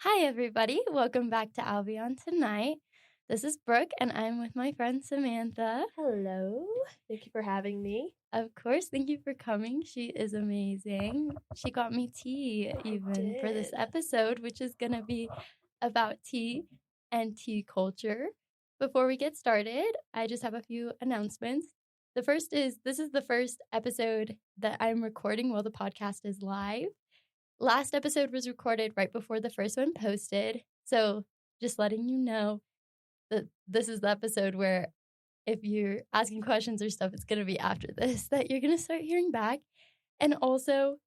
Hi, everybody. Welcome back to Albion Tonight. This is Brooke, and I'm with my friend Samantha. Hello. Thank you for having me. Of course, thank you for coming. She is amazing. She got me tea even for this episode, which is going to be about tea and tea culture. Before we get started, I just have a few announcements. The first is this is the first episode that I'm recording while the podcast is live. Last episode was recorded right before the first one posted. So just letting you know that this is the episode where if you're asking questions or stuff, it's going to be after this that you're going to start hearing back. And also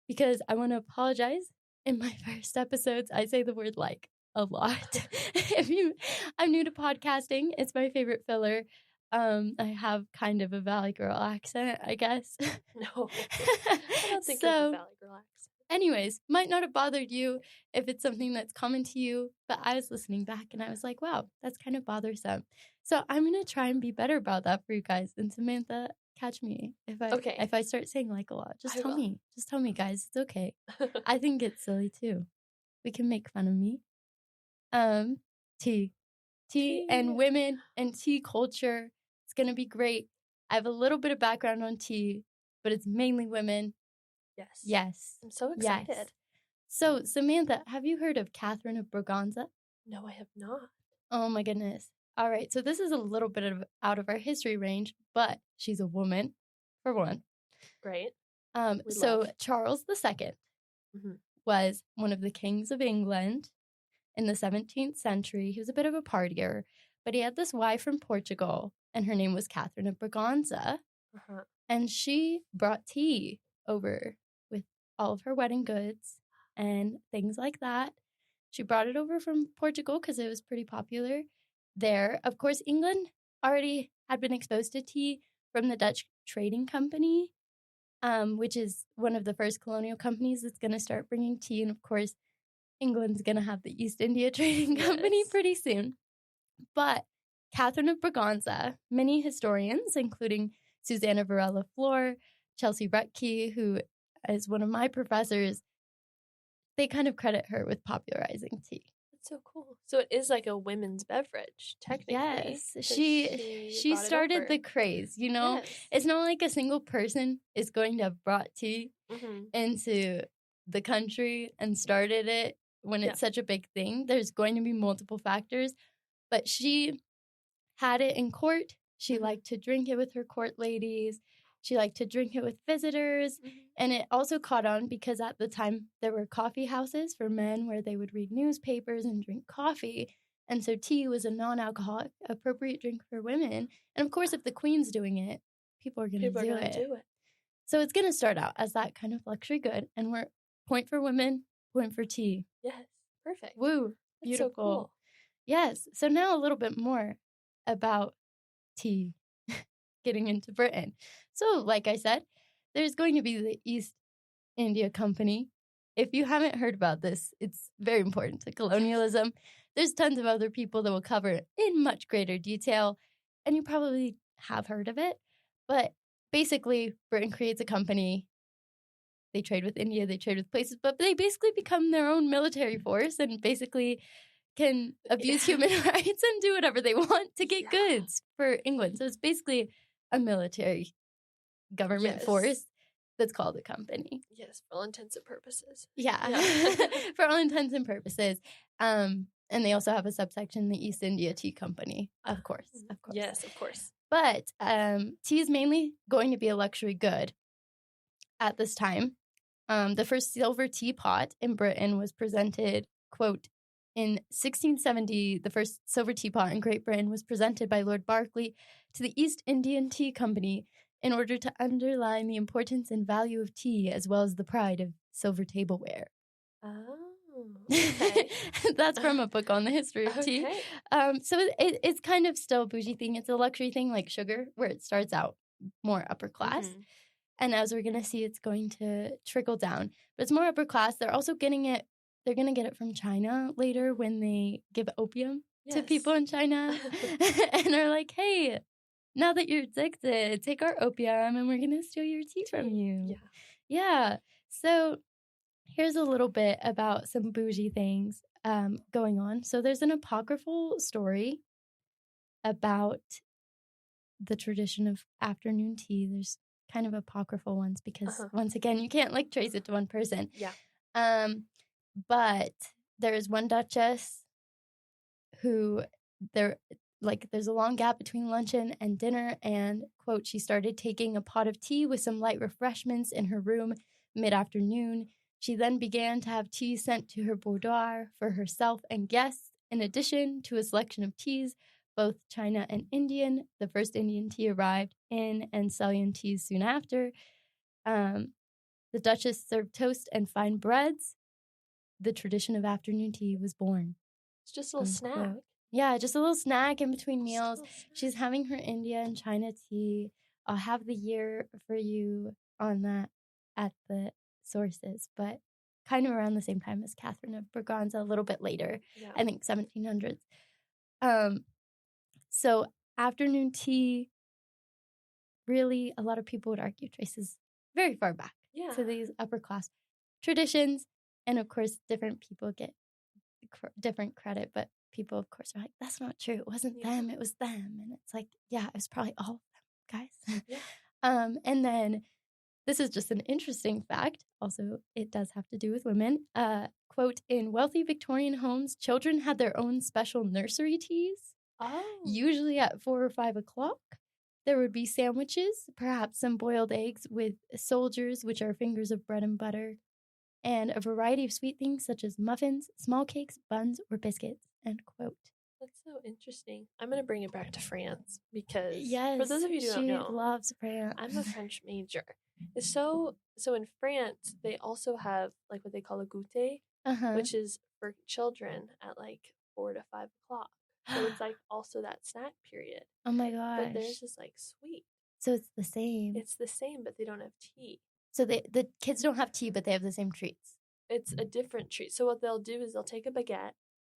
because I want to apologize, in my first episodes, I say the word like a lot. I'm new to podcasting. It's my favorite filler. I have kind of a Valley Girl accent, I guess. No, I don't think it's a Valley Girl accent. Anyways, might not have bothered you if it's something that's common to you, but I was listening back and I was like, wow, that's kind of bothersome. So I'm going to try and be better about that for you guys. And Samantha, catch me if I start saying like a lot. Just tell me. Just tell me, guys. It's okay. I think it's silly too. We can make fun of me. Tea and women and tea culture. It's going to be great. I have a little bit of background on tea, but it's mainly women. Yes. I'm so excited. Yes. So, Samantha, have you heard of Catherine of Braganza? No, I have not. Oh, my goodness. All right. So this is a little bit out of our history range, but she's a woman, for one. Great. Charles II was one of the kings of England in the 17th century. He was a bit of a partier, but he had this wife from Portugal, and her name was Catherine of Braganza. And she brought tea over with all of her wedding goods and things like that. She brought it over from Portugal because it was pretty popular there. Of course, England already had been exposed to tea from the Dutch Trading Company, which is one of the first colonial companies that's going to start bringing tea. And of course, England's going to have the East India Trading Company pretty soon. But Catherine of Braganza, many historians, including Susanna Varela Floor, Chelsea Rutke, who is one of my professors, they kind of credit her with popularizing tea. That's so cool. So it is like a women's beverage, technically. Yes. She started the craze, you know? Yes. It's not like a single person is going to have brought tea into the country and started it when it's such a big thing. There's going to be multiple factors. But she had it in court. She liked to drink it with her court ladies. She liked to drink it with visitors. And it also caught on because at the time there were coffee houses for men where they would read newspapers and drink coffee. And so tea was a non-alcoholic, appropriate drink for women. And of course, if the queen's doing it, people are going to do it. So it's going to start out as that kind of luxury good. And we're point for women, point for tea. Yes, perfect. Woo, beautiful. That's so cool. Yes. So now a little bit more about tea, getting into Britain. So, like I said, there's going to be the East India Company. If you haven't heard about this, it's very important to colonialism. There's tons of other people that will cover it in much greater detail, and you probably have heard of it. But basically, Britain creates a company. They trade with India, they trade with places, but they basically become their own military force and basically can abuse human rights and do whatever they want to get goods for England. So it's basically a military government force that's called a company. Yes, for all intents and purposes. Yeah. For all intents and purposes. And they also have a subsection, the East India Tea Company, of course. Yes, of course. But tea is mainly going to be a luxury good at this time. The first silver teapot in Britain was presented, quote, in 1670, the first silver teapot in Great Britain was presented by Lord Berkeley to the East Indian Tea Company in order to underline the importance and value of tea as well as the pride of silver tableware. Oh, okay. That's from a book on the history of tea. So it's kind of still a bougie thing. It's a luxury thing like sugar, where it starts out more upper class. And as we're going to see, it's going to trickle down. But it's more upper class. They're also getting it. They're going to get it from China later when they give opium to people in China. And are like, hey, now that you're addicted, take our opium and we're going to steal your tea from you. Yeah. So here's a little bit about some bougie things going on. So there's an apocryphal story about the tradition of afternoon tea. There's kind of apocryphal ones because once again, you can't like trace it to one person. Yeah. But there's one duchess who there's a long gap between luncheon and dinner, and quote, she started taking a pot of tea with some light refreshments in her room mid-afternoon. She then began to have tea sent to her boudoir for herself and guests, in addition to a selection of teas, both China and Indian. The first Indian tea arrived in, and Ceylon teas soon after. The Duchess served toast and fine breads. The tradition of afternoon tea was born. It's just a little snack. Yeah, just a little snack in between meals. She's having her India and China tea. I'll have the year for you on that at the sources, but kind of around the same time as Catherine of Braganza, a little bit later. Yeah. I think 1700s. So afternoon tea, really, a lot of people would argue traces very far back to these upper class traditions. And of course, different people get different credit, but people, of course, are like, that's not true. It wasn't them. It was them. And it's like, yeah, it was probably all of them, guys. Yeah. And then this is just an interesting fact. Also, it does have to do with women. Quote, in wealthy Victorian homes, children had their own special nursery teas, usually at 4 or 5 o'clock. There would be sandwiches, perhaps some boiled eggs with soldiers, which are fingers of bread and butter, and a variety of sweet things such as muffins, small cakes, buns, or biscuits, end quote. That's so interesting. I'm going to bring it back to France because for those of you who don't know, she loves France. I'm a French major. So in France, they also have like what they call a goûter, which is for children at like 4 to 5 o'clock. So it's like also that snack period. Oh my gosh. But theirs is like sweet. So it's the same. It's the same, but they don't have tea. So the kids don't have tea, but they have the same treats. It's a different treat. So what they'll do is they'll take a baguette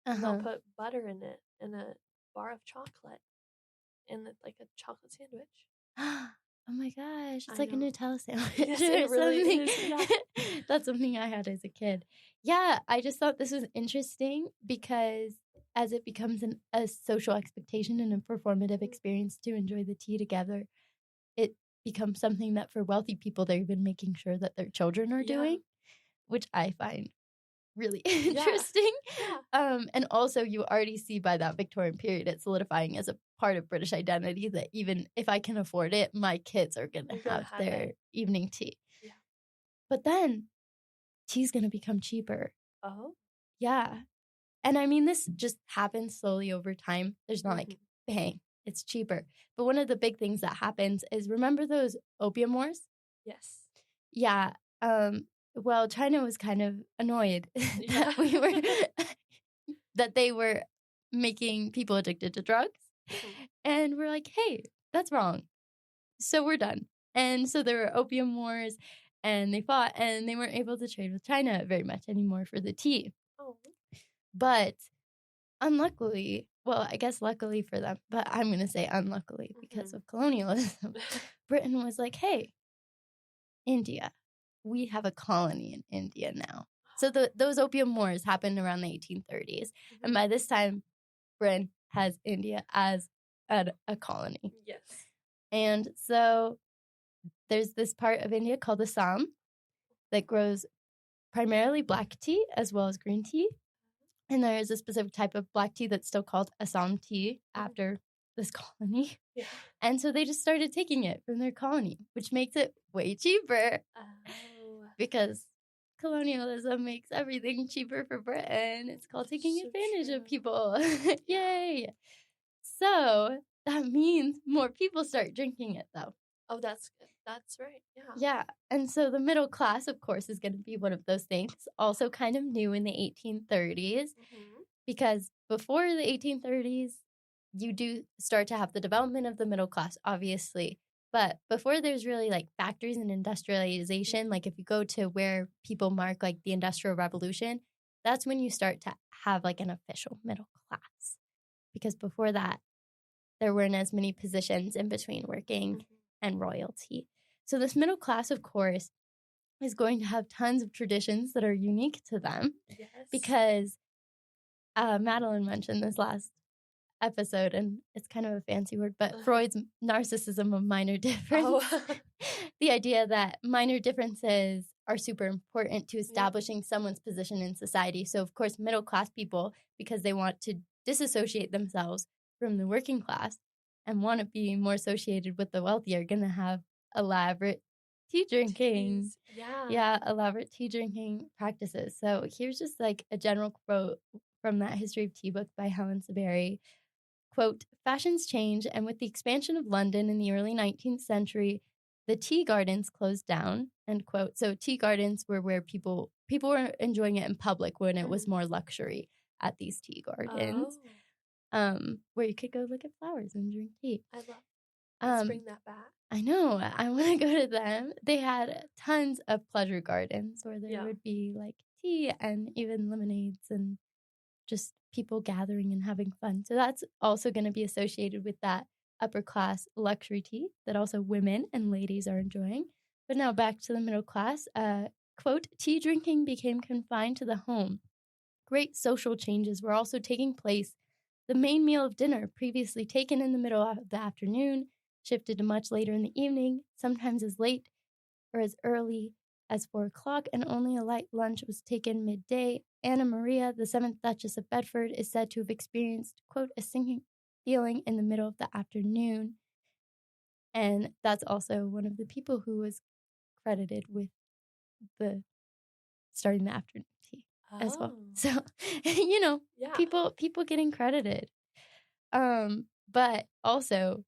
and they'll put butter in it and a bar of chocolate and like a chocolate sandwich. Oh my gosh. It's like a Nutella sandwich. Yes, it really is. Yeah. That's something I had as a kid. Yeah, I just thought this was interesting because as it becomes a social expectation and a performative experience to enjoy the tea together, it becomes something that for wealthy people, they're even making sure that their children are doing, which I find really interesting. Yeah. And also you already see by that Victorian period, it's solidifying as a part of British identity that even if I can afford it, my kids are going to have their evening tea. Yeah. But then tea's going to become cheaper. Oh? Yeah. And I mean, this just happens slowly over time. There's not like, bang, it's cheaper. But one of the big things that happens is, remember those opium wars? Yes. Yeah. Well, China was kind of annoyed that they were making people addicted to drugs. And we're like, hey, that's wrong. So we're done. And so there were opium wars and they fought and they weren't able to trade with China very much anymore for the tea. Oh. But unluckily, well, I guess luckily for them, but I'm going to say unluckily because of colonialism, Britain was like, hey, India, we have a colony in India now. So those opium wars happened around the 1830s. And by this time, Britain has India as a colony. Yes. And so there's this part of India called Assam that grows primarily black tea as well as green tea. And there is a specific type of black tea that's still called Assam tea after this colony. Yeah. And so they just started taking it from their colony, which makes it way cheaper. Oh. Because colonialism makes everything cheaper for Britain. It's called taking advantage of people. Yay. So that means more people start drinking it, though. Oh, that's good. That's right. Yeah. Yeah. And so the middle class, of course, is going to be one of those things. Also kind of new in the 1830s. Because before the 1830s, you do start to have the development of the middle class, obviously. But before there's really like factories and industrialization, like if you go to where people mark like the Industrial Revolution, that's when you start to have like an official middle class. Because before that, there weren't as many positions in between working and royalty. So this middle class, of course, is going to have tons of traditions that are unique to them. Yes. Because Madeline mentioned this last episode, and it's kind of a fancy word, but Freud's narcissism of minor difference. The idea that minor differences are super important to establishing someone's position in society. So, of course, middle-class people, because they want to disassociate themselves from the working class and want to be more associated with the wealthy, are going to have elaborate tea drinking. Yeah, elaborate tea drinking practices. So here's just like a general quote from that History of Tea book by Helen Saberi. Quote, fashions change, and with the expansion of London in the early 19th century, the tea gardens closed down, end quote. So tea gardens were where people were enjoying it in public when it was more luxury at these tea gardens, where you could go look at flowers and drink tea. I love Let's bring that back. I know. I want to go to them. They had tons of pleasure gardens where there would be like tea and even lemonades and just people gathering and having fun. So that's also going to be associated with that upper class luxury tea that also women and ladies are enjoying. But now back to the middle class. Quote, tea drinking became confined to the home. Great social changes were also taking place. The main meal of dinner, previously taken in the middle of the afternoon, shifted to much later in the evening, sometimes as late or as early as 4 o'clock, and only a light lunch was taken midday. Anna Maria, the 7th Duchess of Bedford, is said to have experienced, quote, a sinking feeling in the middle of the afternoon. And that's also one of the people who was credited with the starting the afternoon tea as well. So, people getting credited. But also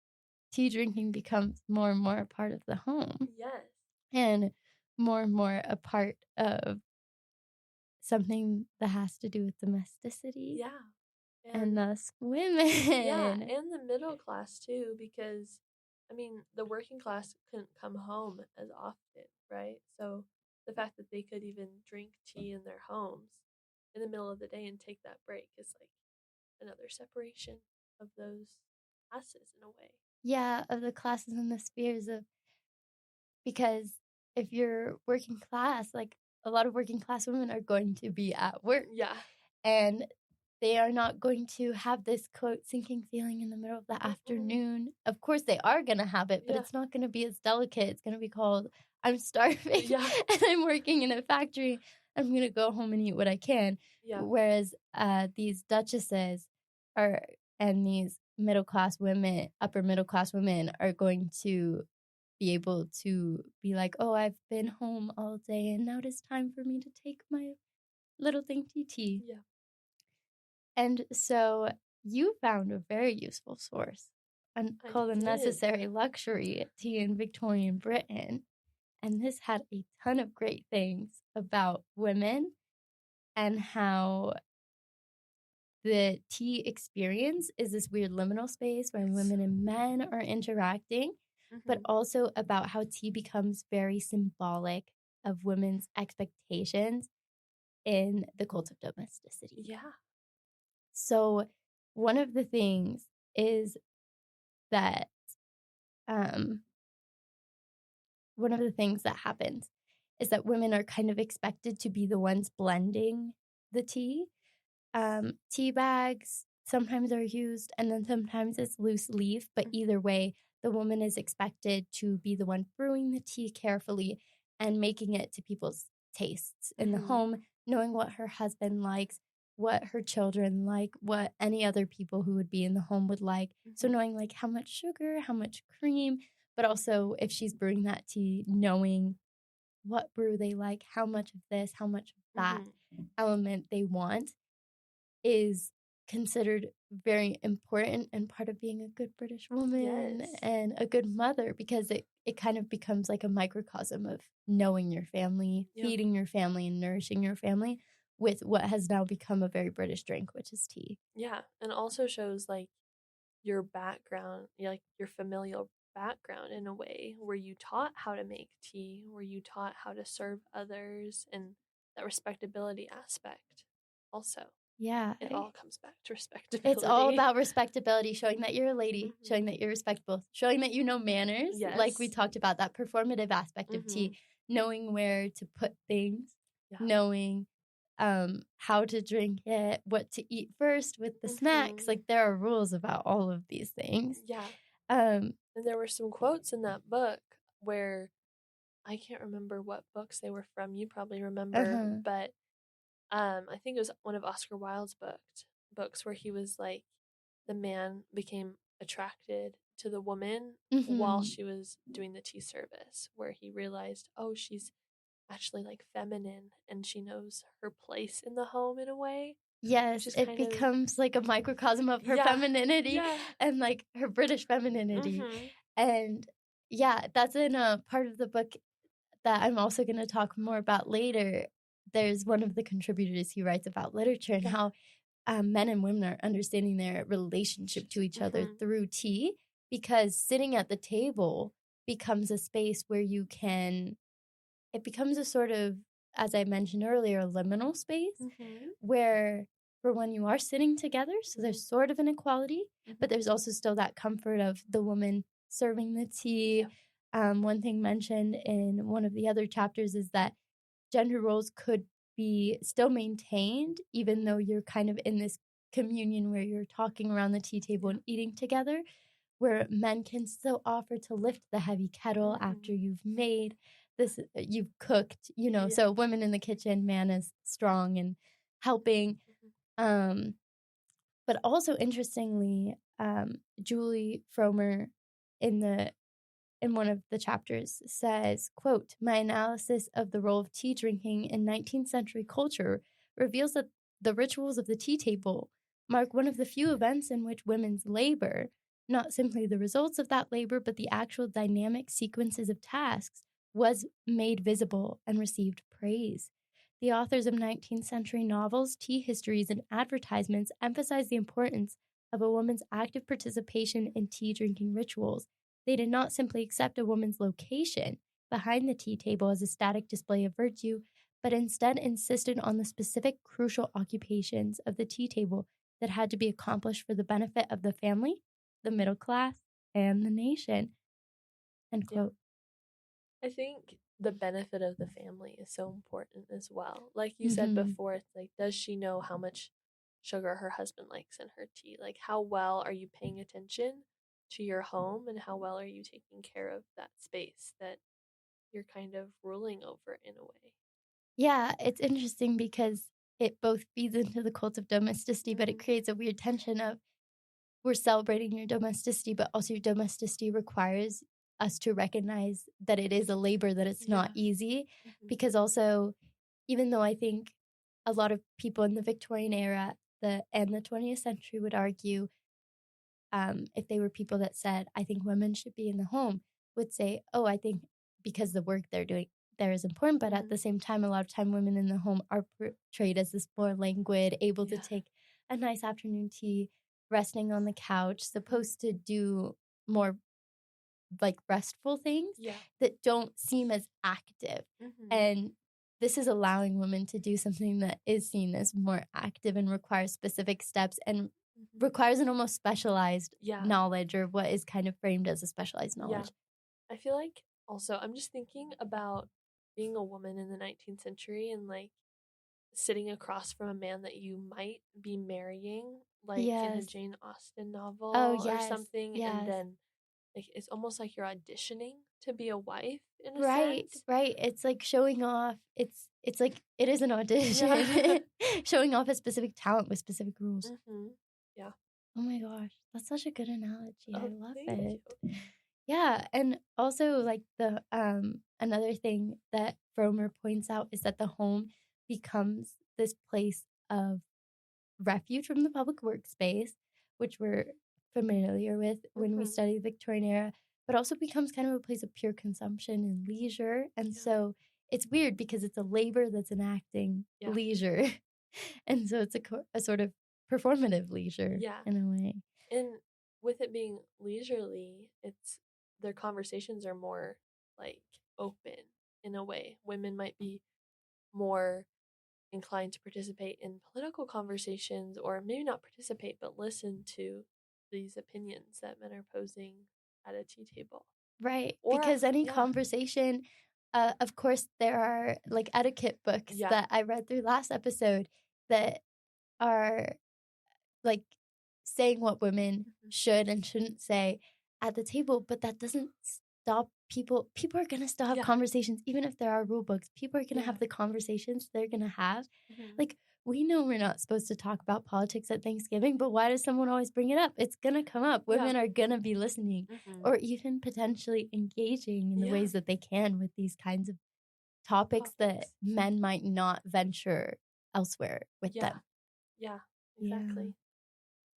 tea drinking becomes more and more a part of the home. Yes. And more a part of something that has to do with domesticity. Yeah. And thus women. Yeah, and the middle class too, because, I mean, the working class couldn't come home as often, right? So the fact that they could even drink tea in their homes in the middle of the day and take that break is like another separation of those classes in a way. Yeah, of the classes and the spheres of, because if you're working class, like a lot of working class women are going to be at work. Yeah. And they are not going to have this, quote, sinking feeling in the middle of the afternoon. Of course, they are going to have it, but it's not going to be as delicate. It's going to be called, I'm starving and I'm working in a factory. I'm going to go home and eat what I can. Yeah. Whereas these duchesses and these middle-class women, upper middle-class women are going to be able to be like, oh, I've been home all day and now it is time for me to take my little dainty tea. Yeah. And so you found a very useful source called A Necessary Luxury Tea in Victorian Britain. And this had a ton of great things about women and how the tea experience is this weird liminal space where women and men are interacting, but also about how tea becomes very symbolic of women's expectations in the cult of domesticity. Yeah. So one of the things is that one of the things that happens is that women are kind of expected to be the ones blending the tea. Tea bags sometimes are used, and then sometimes it's loose leaf, but either way, the woman is expected to be the one brewing the tea carefully and making it to people's tastes in the home, knowing what her husband likes, what her children like, what any other people who would be in the home would like. So knowing like how much sugar, how much cream, but also if she's brewing that tea, knowing what brew they like, how much of this, how much of that element they want is considered very important and part of being a good British woman and a good mother, because it kind of becomes like a microcosm of knowing your family, feeding your family, and nourishing your family with what has now become a very British drink, which is tea. Yeah, and also shows like your background, like your familial background in a way, where you taught how to make tea, where you taught how to serve others, and that respectability aspect also. Yeah. It all comes back to respectability. It's all about respectability, showing that you're a lady, showing that you're respectable, showing that you know manners. Yes. Like we talked about, that performative aspect of tea, knowing where to put things, knowing how to drink it, what to eat first with the snacks. Like, there are rules about all of these things. Yeah. And there were some quotes in that book where I can't remember what books they were from. You probably remember, but I think it was one of Oscar Wilde's books where he was like, the man became attracted to the woman while she was doing the tea service, where he realized, oh, she's actually like feminine and she knows her place in the home in a way. Yes, it becomes like a microcosm of her femininity and like her British femininity. And yeah, that's in a part of the book that I'm also going to talk more about later. There's one of the contributors, he writes about literature and how men and women are understanding their relationship to each other through tea, because sitting at the table becomes a space where it becomes a sort of, as I mentioned earlier, a liminal space where for when you are sitting together, so there's sort of an equality, but there's also still that comfort of the woman serving the tea. One thing mentioned in one of the other chapters is that gender roles could be still maintained even though you're kind of in this communion where you're talking around the tea table and eating together, where men can still offer to lift the heavy kettle after you've made this, you've cooked, so women in the kitchen, man is strong and helping. But also interestingly, Julie Fromer in one of the chapters says, quote, "My analysis of the role of tea drinking in 19th century culture reveals that the rituals of the tea table mark one of the few events in which women's labor, not simply the results of that labor, but the actual dynamic sequences of tasks, was made visible and received praise. The authors of 19th century novels, tea histories, and advertisements emphasize the importance of a woman's active participation in tea drinking rituals. They did not simply accept a woman's location behind the tea table as a static display of virtue, but instead insisted on the specific crucial occupations of the tea table that had to be accomplished for the benefit of the family, the middle class, and the nation." End quote. I think the benefit of the family is so important as well. Like you said before, it's like, does she know how much sugar her husband likes in her tea? Like, how well are you paying attention to your home, and how well are you taking care of that space that you're kind of ruling over in a way? Yeah, it's interesting because it both feeds into the cult of domesticity, but it creates a weird tension of, we're celebrating your domesticity, but also your domesticity requires us to recognize that it is a labor, that it's not easy. Because also, even though I think a lot of people in the Victorian era and the 20th century would argue, if they were people that said, I think women should be in the home, would say, oh, I think because the work they're doing there is important. But at the same time, a lot of time women in the home are portrayed as this more languid, able to take a nice afternoon tea, resting on the couch, supposed to do more like restful things that don't seem as active. And this is allowing women to do something that is seen as more active and requires specific steps and requires an almost specialized knowledge, or what is kind of framed as a specialized knowledge. I feel like also, I'm just thinking about being a woman in the 19th century and like sitting across from a man that you might be marrying, like in a Jane Austen novel or something, and then like it's almost like you're auditioning to be a wife in a sense. Right. It's like showing off. It's like it is an audition, showing off a specific talent with specific rules. Yeah. Oh my gosh, that's such a good analogy. I love it. You. Yeah, and also like the another thing that Fromer points out is that the home becomes this place of refuge from the public workspace, which we're familiar with when we study the Victorian era, but also becomes kind of a place of pure consumption and leisure. And so it's weird because it's a labor that's enacting leisure. And so it's a sort of performative leisure in a way. And with it being leisurely, their conversations are more like open in a way. Women might be more inclined to participate in political conversations, or maybe not participate, but listen to these opinions that men are posing at a tea table. Right. Because any conversation of course, there are like etiquette books that I read through last episode that are like saying what women should and shouldn't say at the table, but that doesn't stop people. People are going to still have conversations, even if there are rule books. People are going to have the conversations they're going to have. Like, we know we're not supposed to talk about politics at Thanksgiving, but why does someone always bring it up? It's going to come up. Women are going to be listening or even potentially engaging in the ways that they can with these kinds of topics that men might not venture elsewhere with them. Yeah, exactly.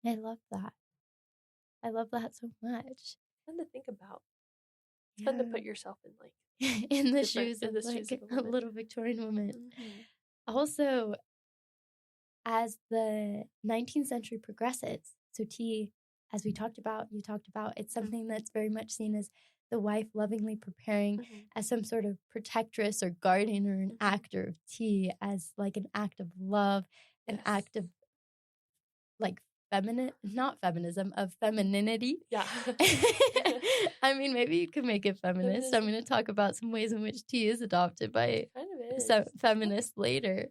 I love that. I love that so much. It's fun to think about. It's fun to put yourself in like in the shoes of like a little Victorian woman. Also, as the 19th century progresses, so tea, as we talked about, you talked about, it's something that's very much seen as the wife lovingly preparing as some sort of protectress or guardian or an actor of tea, as like an act of love, an act of like not feminism, of femininity. Yeah. I mean, maybe you could make it feminist. I'm going to talk about some ways in which tea is adopted by feminists later.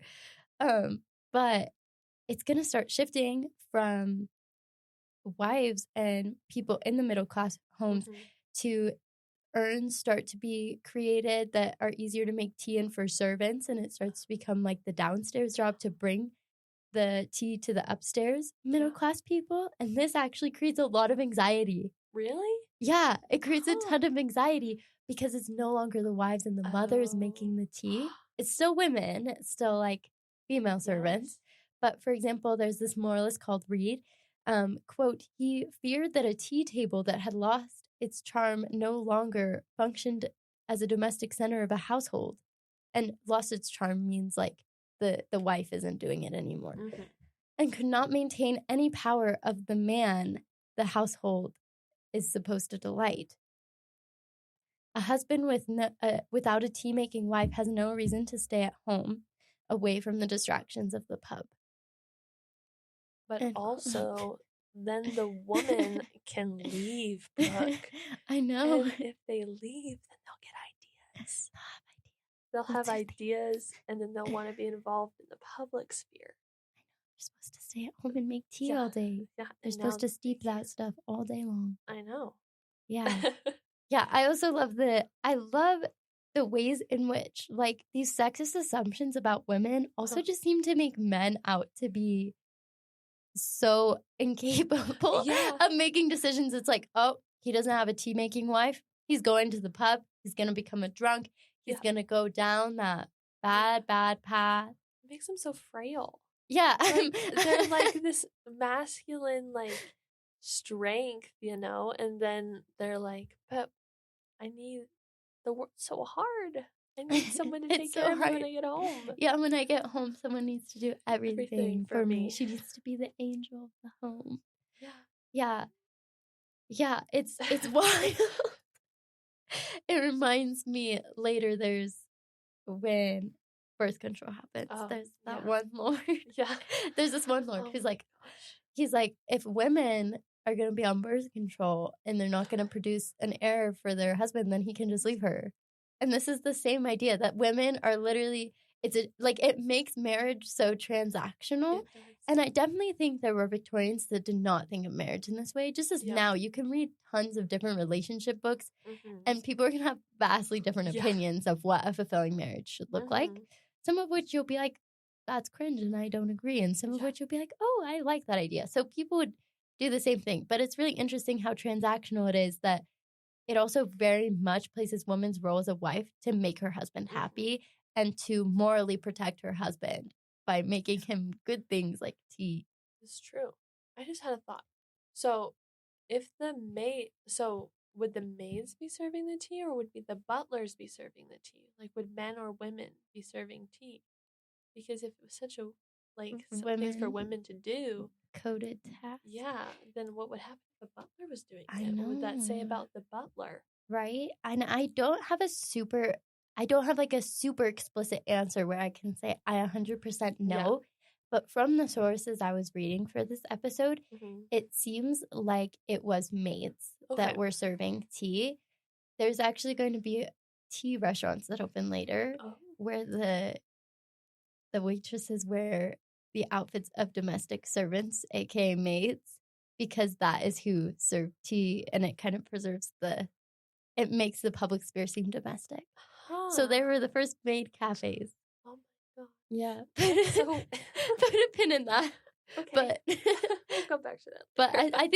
But it's going to start shifting from wives and people in the middle class homes to urns start to be created that are easier to make tea in for servants, and it starts to become like the downstairs job to bring the tea to the upstairs middle class people, and this actually creates a lot of anxiety. Really? Yeah, it creates a ton of anxiety because it's no longer the wives and the mothers making the tea. It's still women, it's still like female servants. But for example, there's this moralist called Reed. Quote, he feared that a tea table that had lost its charm no longer functioned as a domestic center of a household. And lost its charm means like the wife isn't doing it anymore. And could not maintain any power of the man the household is supposed to delight. A husband without a tea-making wife has no reason to stay at home, away from the distractions of the pub. But also, then the woman can leave, Brooke. I know. And if they leave, then they'll get ideas. They'll have ideas, and then they'll want to be involved in the public sphere. They're supposed to stay at home and make tea all day. Yeah, they're supposed to steep that stuff all day long. I know. Yeah. Yeah, I also love the ways in which, like, these sexist assumptions about women also just seem to make men out to be so incapable of making decisions. It's like, oh, he doesn't have a tea-making wife. He's going to the pub. He's going to become a drunk. He's going to go down that bad path. It makes him so frail. Yeah. Like, they're like this masculine, like, strength, you know? And then they're like, but I need the work so hard. I need someone to take care of me when I get home. Yeah, when I get home, someone needs to do everything for me. She needs to be the angel of the home. Yeah. Yeah, it's wild. It reminds me later there's when birth control happens. There's that one lord. Yeah. There's this one lord who's like, he's like, if women are going to be on birth control and they're not going to produce an heir for their husband, then he can just leave her. And this is the same idea that women are literally, it makes marriage so transactional. And I definitely think there were Victorians that did not think of marriage in this way. Just as now, you can read tons of different relationship books and people are going to have vastly different opinions of what a fulfilling marriage should look like. Some of which you'll be like, that's cringe and I don't agree. And some of which you'll be like, oh, I like that idea. So people would do the same thing. But it's really interesting how transactional it is that it also very much places woman's role as a wife to make her husband happy and to morally protect her husband by making him good things like tea. It's true. I just had a thought. So would the maids be serving the tea or would the butlers be serving the tea? Like, would men or women be serving tea? Because if it was such a, like, things for women to do. Coded task. Yeah. Then what would happen if the butler was doing it? What would that say about the butler? Right. And I don't have like a super explicit answer where I can say I 100% know. Yeah. But from the sources I was reading for this episode, it seems like it was maids that were serving tea. There's actually going to be tea restaurants that open later where the waitresses wear the outfits of domestic servants, aka maids, because that is who serve tea, and it kind of preserves it makes the public sphere seem domestic. So they were the first maid cafes. Oh my god. Yeah. So put a pin in that. Okay. But we'll come back to that. But I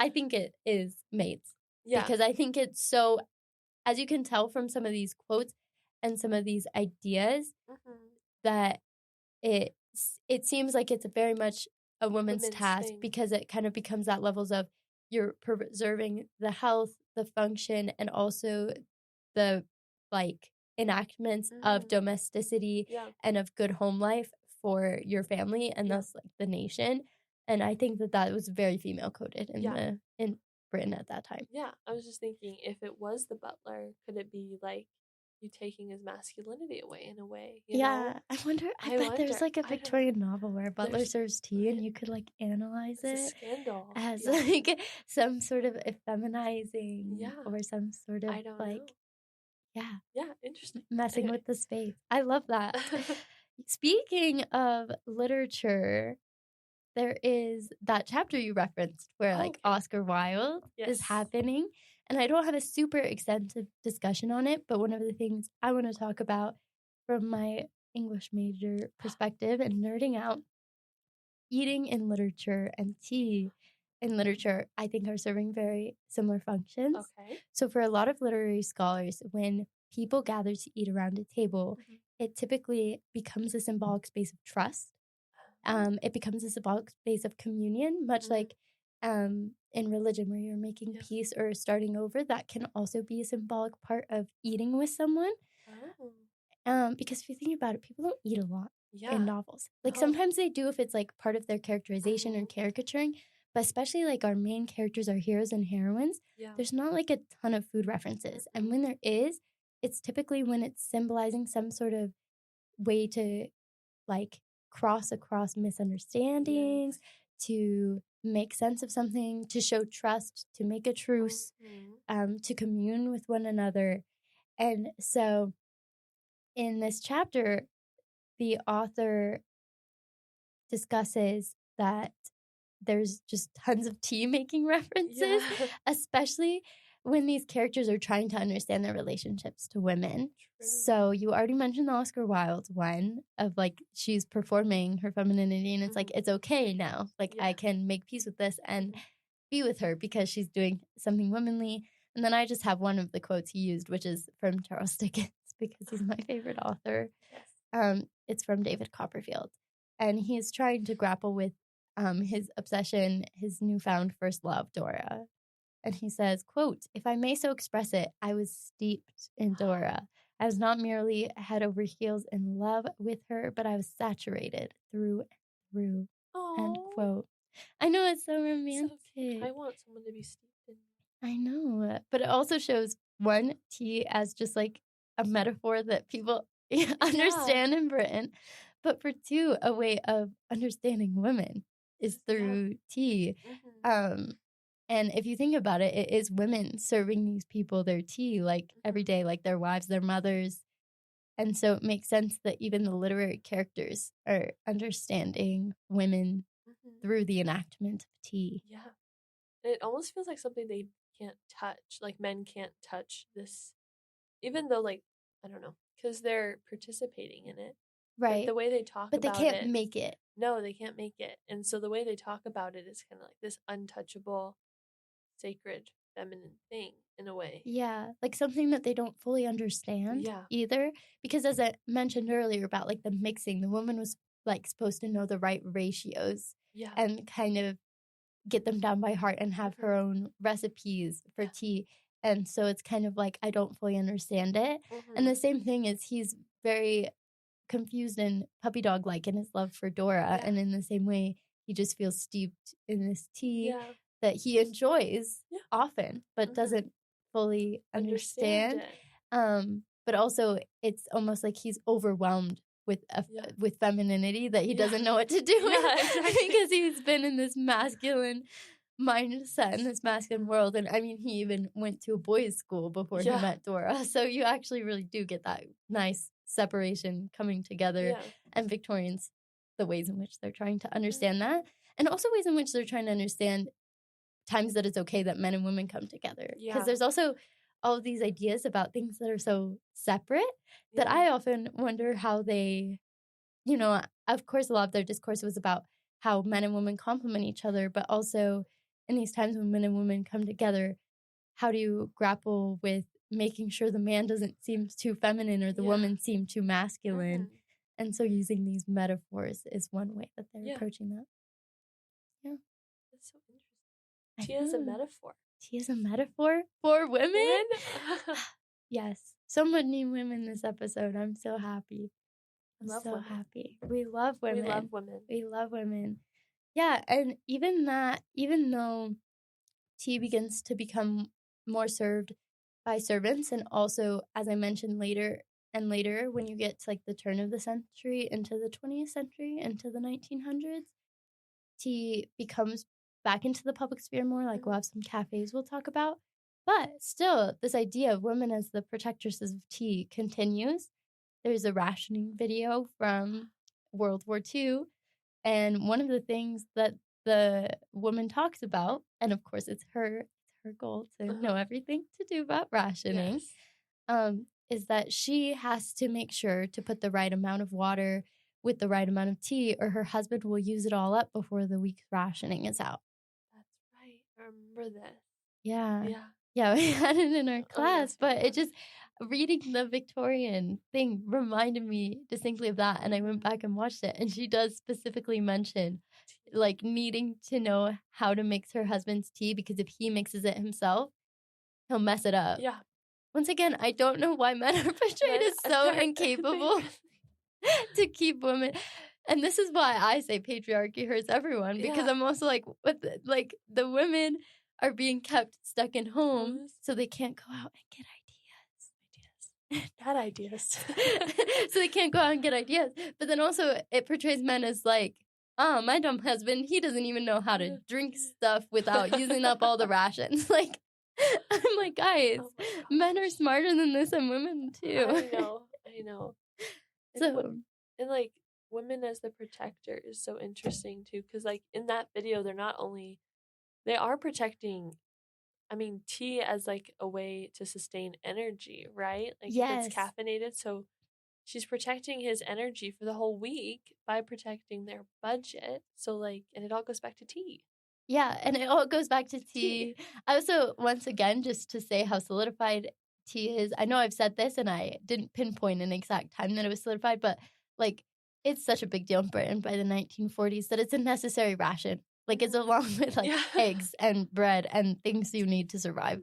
think it is maids. Yeah. Because I think it's so, as you can tell from some of these quotes and some of these ideas, that it seems like it's very much a woman's task thing. Because it kind of becomes that levels of you're preserving the health, the function, and also the like enactments of domesticity and of good home life for your family and thus like the nation. And I think that was very female coded in Britain at that time. Yeah, I was just thinking, if it was the butler, could it be like you taking his masculinity away in a way? You know? I wonder. I bet there's like a Victorian novel where a butler serves tea and you could like analyze it. It's a scandal. As like some sort of effeminizing or some sort of I don't know. Yeah, interesting. Messing with the space. I love that. Speaking of literature, there is that chapter you referenced where like Oscar Wilde is happening. And I don't have a super extensive discussion on it, but one of the things I want to talk about from my English major perspective and nerding out, eating in literature and tea in literature, I think are serving very similar functions. Okay. So for a lot of literary scholars, when people gather to eat around a table, it typically becomes a symbolic space of trust. It becomes a symbolic space of communion, much like in religion where you're making peace or starting over. That can also be a symbolic part of eating with someone. Because if you think about it, people don't eat a lot in novels. Like sometimes they do if it's like part of their characterization or caricaturing, but especially like our main characters, our heroes and heroines, there's not like a ton of food references. And when there is, it's typically when it's symbolizing some sort of way to like cross across misunderstandings, to make sense of something, to show trust, to make a truce, to commune with one another. And so in this chapter, the author discusses that there's just tons of tea making references, especially when these characters are trying to understand their relationships to women. True. So you already mentioned the Oscar Wilde one of like she's performing her femininity and it's like it's okay now. Like I can make peace with this and be with her because she's doing something womanly. And then I just have one of the quotes he used, which is from Charles Dickens because he's my favorite author. It's from David Copperfield. And he's trying to grapple with his obsession, his newfound first love, Dora. And he says, quote, "If I may so express it, I was steeped in Dora. I was not merely head over heels in love with her, but I was saturated through and through." Aww. End quote. I know it's so romantic. So I want someone to be steeped in. I know. But it also shows, one, tea as just like a metaphor that people understand in Britain. But for two, a way of understanding women is through tea. And if you think about it, it is women serving these people their tea like every day, like their wives, their mothers. And so it makes sense that even the literary characters are understanding women through the enactment of tea. Yeah. And it almost feels like something they can't touch. Like men can't touch this, even though like, I don't know, because they're participating in it. Right. Like the way they talk about it. But they can't make it. No, they can't make it. And so the way they talk about it is kind of like this untouchable, sacred, feminine thing in a way. Yeah, like something that they don't fully understand either. Because as I mentioned earlier about like the mixing, the woman was like supposed to know the right ratios and kind of get them down by heart and have her own recipes for tea. And so it's kind of like, I don't fully understand it. And the same thing is he's very confused and puppy dog like in his love for Dora. And in the same way, he just feels steeped in this tea that he enjoys often, but doesn't fully understand. But also it's almost like he's overwhelmed with femininity that he doesn't know what to do with exactly. because he's been in this masculine mindset in this masculine world. And I mean, he even went to a boys' school before he met Dora. So you actually really do get that nice separation coming together. Yeah. And Victorians, the ways in which they're trying to understand that. And also ways in which they're trying to understand times that it's okay that men and women come together. Because there's also all of these ideas about things that are so separate that I often wonder how they, you know, of course, a lot of their discourse was about how men and women complement each other, but also in these times when men and women come together, how do you grapple with making sure the man doesn't seem too feminine or the woman seem too masculine? And so using these metaphors is one way that they're approaching that. Yeah. That's so interesting. Tea is a metaphor. Tea is a metaphor for women? Yes. So many women this episode. I'm so happy. I'm so happy. We love women. We love women. We love women. Yeah, and even though tea begins to become more served by servants, and also, as I mentioned later, when you get to like the turn of the century into the 20th century, into the 1900s, tea becomes back into the public sphere more. Like we'll have some cafes we'll talk about. But still, this idea of women as the protectresses of tea continues. There's a rationing video from World War II. And one of the things that the woman talks about, and of course it's her goal to know everything to do about rationing, is that she has to make sure to put the right amount of water with the right amount of tea, or her husband will use it all up before the week's rationing is out. That's right. I remember this. Yeah. Yeah, we had it in our class, but it just, reading the Victorian thing reminded me distinctly of that, and I went back and watched it, and she does specifically mention, like, needing to know how to mix her husband's tea, because if he mixes it himself, he'll mess it up. Yeah. Once again, I don't know why men are portrayed as so incapable to keep women. And this is why I say patriarchy hurts everyone, because I'm also like, the women are being kept stuck in home, so they can't go out and get ideas. Bad ideas. So they can't go out and get ideas. But then also it portrays men as like, oh, my dumb husband, he doesn't even know how to drink stuff without using up all the rations. Like, I'm like, guys, men are smarter than this, and women too. I know. And like, women as the protector is so interesting too, because like in that video, they are protecting, I mean, tea as like a way to sustain energy, right? Like it's caffeinated, so she's protecting his energy for the whole week by protecting their budget. So like, and it all goes back to tea. Yeah, and it all goes back to tea. I also, once again, just to say how solidified tea is, I know I've said this and I didn't pinpoint an exact time that it was solidified, but like, it's such a big deal in Britain by the 1940s that it's a necessary ration. Like, it's along with like eggs and bread and things you need to survive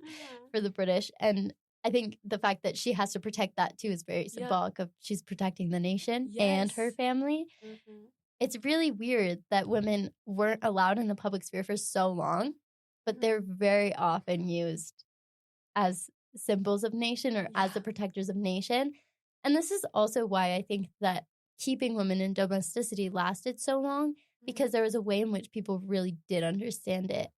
for the British. And I think the fact that she has to protect that too is very symbolic of she's protecting the nation and her family. It's really weird that women weren't allowed in the public sphere for so long, but they're very often used as symbols of nation or as the protectors of nation. And this is also why I think that keeping women in domesticity lasted so long, because there was a way in which people really did understand it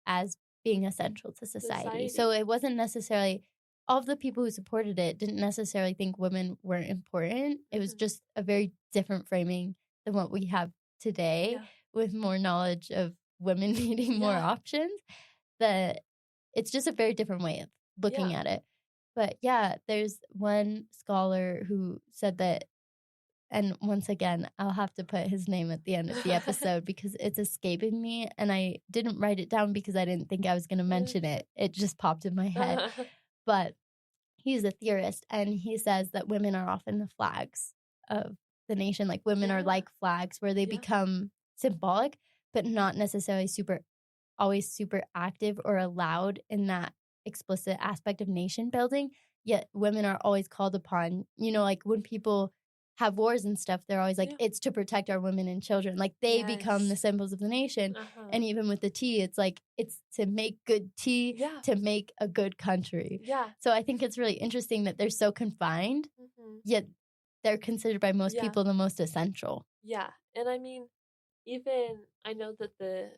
as being essential to society. So it wasn't necessarily, all of the people who supported it didn't necessarily think women weren't important. It was just a very different framing than what we have today, with more knowledge of women needing more options. That it's just a very different way of looking at it. But yeah, there's one scholar who said that, and once again, I'll have to put his name at the end of the episode because it's escaping me, and I didn't write it down because I didn't think I was going to mention it. It just popped in my head. But he's a theorist, and he says that women are often the flags of the nation. Like, women are like flags where they become symbolic, but not necessarily always super active or allowed in that explicit aspect of nation building. Yet women are always called upon, like when people have wars and stuff, they're always like, it's to protect our women and children. Like, they become the symbols of the nation. And even with the tea, it's like, it's to make good tea, to make a good country. So I think it's really interesting that they're so confined, yet they're considered by most people the most essential. Yeah. And I mean, even, I know that the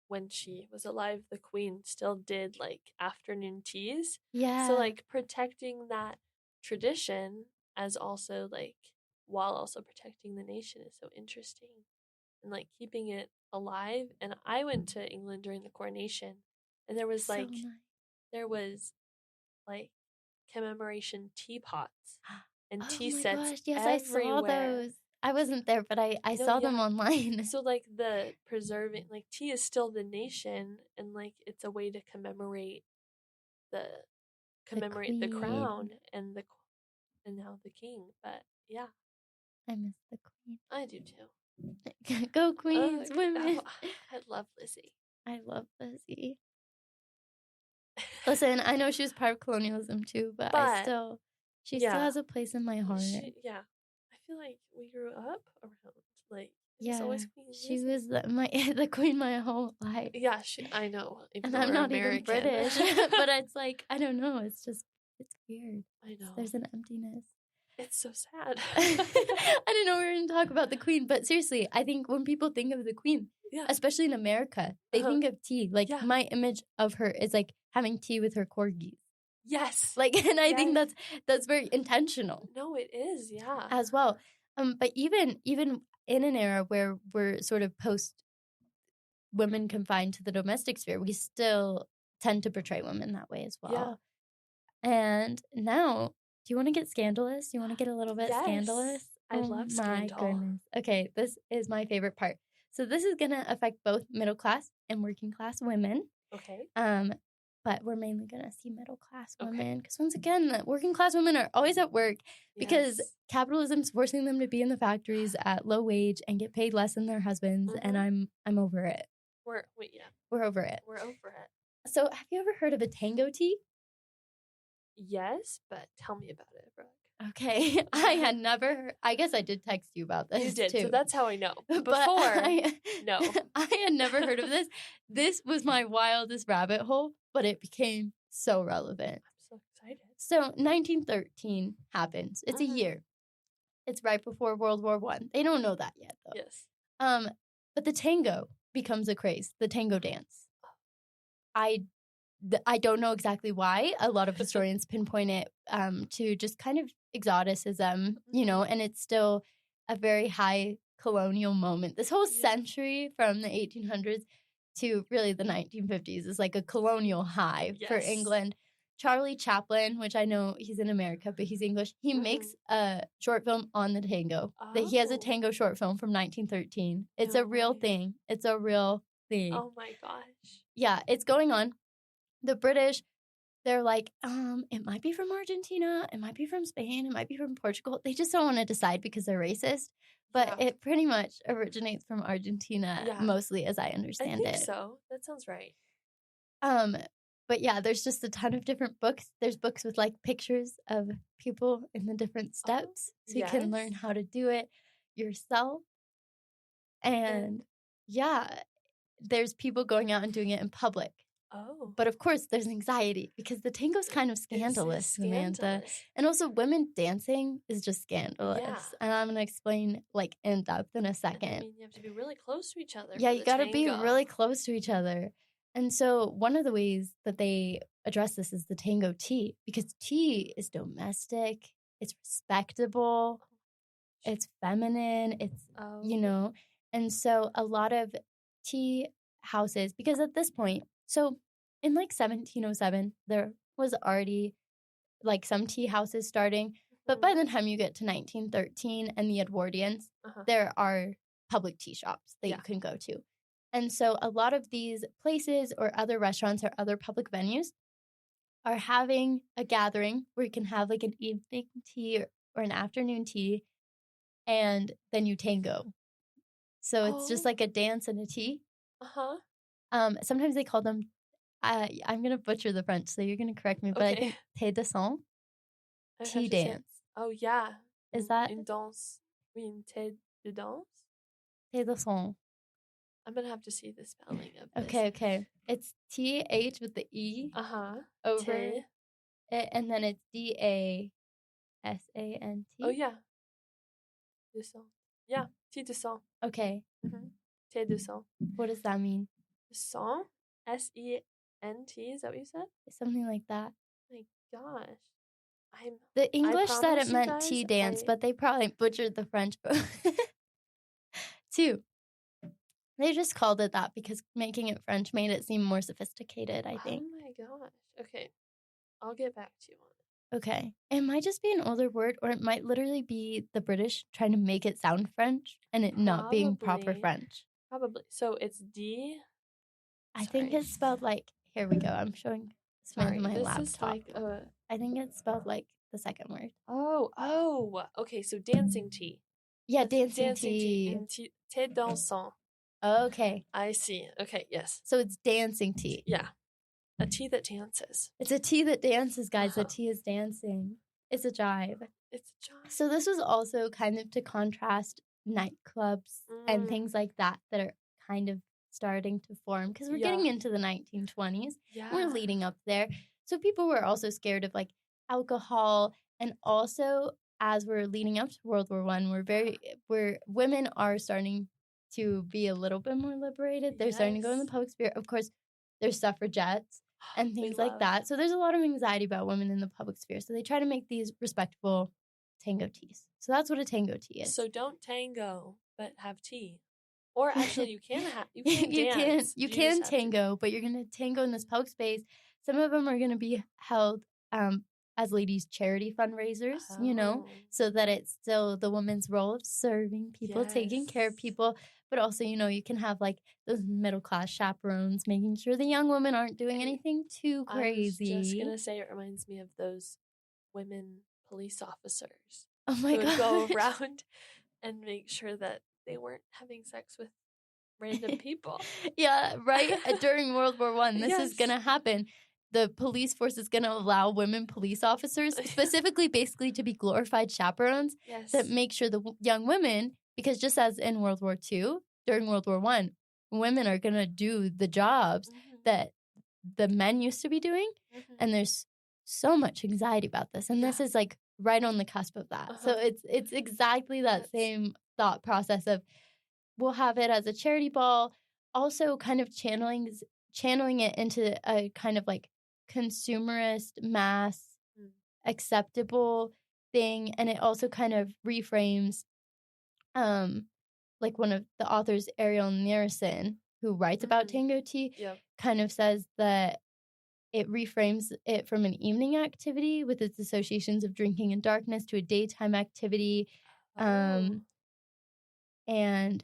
when she was alive, the queen still did like afternoon teas. Yeah. So like protecting that tradition as also like while also protecting the nation is so interesting, and like keeping it alive. And I went to England during the coronation, and there was So like nice. there was like commemoration teapots and Oh tea my sets gosh, yes, I saw everywhere. those. I wasn't there, but I No, saw them yeah. online. So like the preserving, like tea is still the nation, and like it's a way to the commemorate the queen. crown and now the king. But yeah, I miss the queen. I do too. Go queens, women. I love Lizzie. I love Lizzie. Listen, I know she was part of colonialism too, but she still has a place in my heart. Yeah. I feel like we grew up around like yeah, always Queen she Lizzie. was the queen my whole life. Yeah, I know. And I'm not American. Even British, but it's like I don't know. It's weird. I know. There's an emptiness. It's so sad. I didn't know we were going to talk about the queen, but seriously, I think when people think of the queen, especially in America, they think of tea. Like my image of her is like having tea with her corgis. Yes. Like, and I think that's very intentional. No, it is. Yeah. As well. But even in an era where we're sort of post women confined to the domestic sphere, we still tend to portray women that way as well. Yeah. And now, do you want to get scandalous? Do you want to get a little bit scandalous? I love scandal. My goodness. Okay, this is my favorite part. So this is going to affect both middle class and working class women. Okay. But we're mainly going to see middle class women because once again, the working class women are always at work because capitalism is forcing them to be in the factories at low wage and get paid less than their husbands. And I'm over it. We're over it. We're over it. So have you ever heard of a tango tea? Yes, but tell me about it, Brooke. Okay, I had never. I guess I did text you about this. You did, too. So that's how I know. Before, no, I had never heard of this. This was my wildest rabbit hole, but it became so relevant. I'm so excited. So 1913 happens. It's a year. It's right before World War I. They don't know that yet, though. Yes. But the tango becomes a craze. The tango dance. I don't know exactly why. A lot of historians pinpoint it to just kind of exoticism, and it's still a very high colonial moment. This whole century from the 1800s to really the 1950s is like a colonial high for England. Charlie Chaplin, which I know he's in America, but he's English, he makes a short film on the tango. He has a tango short film from 1913. It's a real thing. It's a real thing. Oh my gosh. Yeah, it's going on. The British, they're like, it might be from Argentina, it might be from Spain, it might be from Portugal. They just don't want to decide because they're racist. But it pretty much originates from Argentina, mostly, as I understand it. I think so. That sounds right. But yeah, there's just a ton of different books. There's books with like pictures of people in the different steps, so you can learn how to do it yourself. And there's people going out and doing it in public. Oh. But of course, there's anxiety because the tango's kind of scandalous, Samantha. And also, women dancing is just scandalous. Yeah. And I'm going to explain like in depth in a second. I mean, you have to be really close to each other. Yeah, you got to be really close to each other. And so one of the ways that they address this is the tango tea, because tea is domestic, it's respectable, it's feminine, it's, and so a lot of tea houses, because at this point, so in like 1707, there was already like some tea houses starting. But by the time you get to 1913 and the Edwardians, there are public tea shops that you can go to. And so a lot of these places or other restaurants or other public venues are having a gathering where you can have like an evening tea or an afternoon tea, and then you tango. So it's just like a dance and a tea. Sometimes they call them, I'm going to butcher the French, so you're going to correct me, but I think thé de sang, tea dance. Oh, yeah. Is that? Une danse. Une thé de danse? Thé de sang. I'm going to have to see the spelling of this. Okay. It's TH with the E over it, and then it's DASANT. Oh, yeah. De sang. Yeah, thé de sang. Okay. Thé de sang. What does that mean? Sent? S-E-N-T, is that what you said? Something like that. My gosh. The English said it meant guys, tea dance, but they probably butchered the French too. They just called it that because making it French made it seem more sophisticated, I think. Oh my gosh. Okay. I'll get back to you on it. Okay. It might just be an older word, or it might literally be the British trying to make it sound French and it not being proper French. Probably. So it's D. I think it's spelled like, here we go. I'm showing Samantha my laptop. Is like I think it's spelled like the second word. Oh. Okay, so dancing tea. Yeah, dancing tea. Thé dansant. Okay. I see. Okay, yes. So it's dancing tea. Yeah. A tea that dances. It's a tea that dances, guys. The tea is dancing. It's a jive. It's a jive. So this was also kind of to contrast nightclubs and things like that are kind of starting to form because we're getting into the 1920s. Yeah. We're leading up there. So people were also scared of like alcohol, and also as we're leading up to World War I, women are starting to be a little bit more liberated. They're starting to go in the public sphere. Of course, there's suffragettes and things like that. So there's a lot of anxiety about women in the public sphere. So they try to make these respectable tango teas. So that's what a tango tea is. So don't tango, but have tea. Or actually, you can dance. You can tango, but you're going to tango in this public space. Some of them are going to be held as ladies' charity fundraisers, so that it's still the woman's role of serving people, taking care of people. But also, you can have like those middle-class chaperones, making sure the young women aren't doing anything too crazy. I was just going to say, it reminds me of those women police officers. Oh my God. Who would go around and make sure that they weren't having sex with random people. Yeah, right? During World War I, this is going to happen. The police force is going to allow women police officers, specifically basically to be glorified chaperones, that make sure the young women, because just as in World War II, during World War I, women are going to do the jobs that the men used to be doing. And there's so much anxiety about this. And this is like right on the cusp of that. So it's exactly that same thought process of we'll have it as a charity ball, also kind of channeling it into a kind of like consumerist, mass, acceptable thing. And it also kind of reframes, like one of the authors, Ariel Nerison, who writes about tango tea, kind of says that it reframes it from an evening activity with its associations of drinking in darkness to a daytime activity. And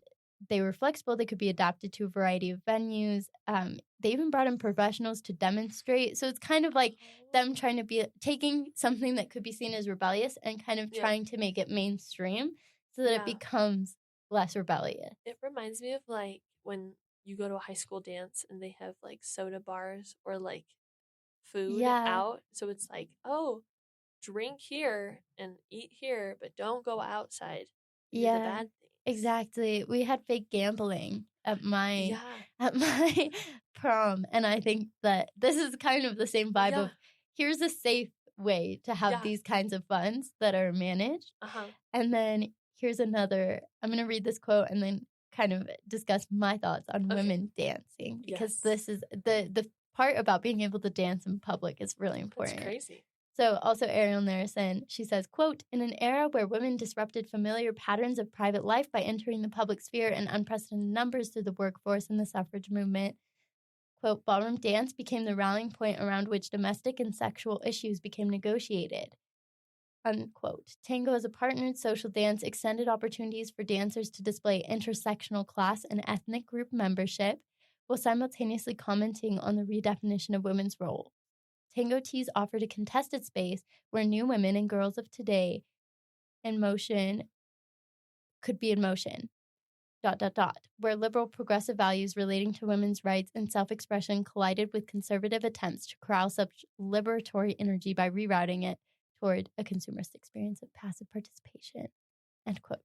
they were flexible. They could be adapted to a variety of venues. They even brought in professionals to demonstrate. So it's kind of like them trying to be taking something that could be seen as rebellious and kind of trying to make it mainstream so that it becomes less rebellious. It reminds me of like when you go to a high school dance and they have like soda bars or like food out. So it's like, oh, drink here and eat here, but don't go outside. Do the bad things. Exactly. We had fake gambling at my prom, and I think that this is kind of the same vibe of here's a safe way to have these kinds of funds that are managed. And then here's another, I'm going to read this quote and then kind of discuss my thoughts on women dancing, because this is the part about being able to dance in public is really important. That's crazy. So also Ariel Nerison, she says, quote, in an era where women disrupted familiar patterns of private life by entering the public sphere in unprecedented numbers through the workforce and the suffrage movement, quote, ballroom dance became the rallying point around which domestic and sexual issues became negotiated, unquote. Tango as a partnered social dance extended opportunities for dancers to display intersectional class and ethnic group membership while simultaneously commenting on the redefinition of women's role. Tango teas offered a contested space where new women and girls of today could be in motion, ... where liberal progressive values relating to women's rights and self-expression collided with conservative attempts to corral such liberatory energy by rerouting it toward a consumerist experience of passive participation, end quote.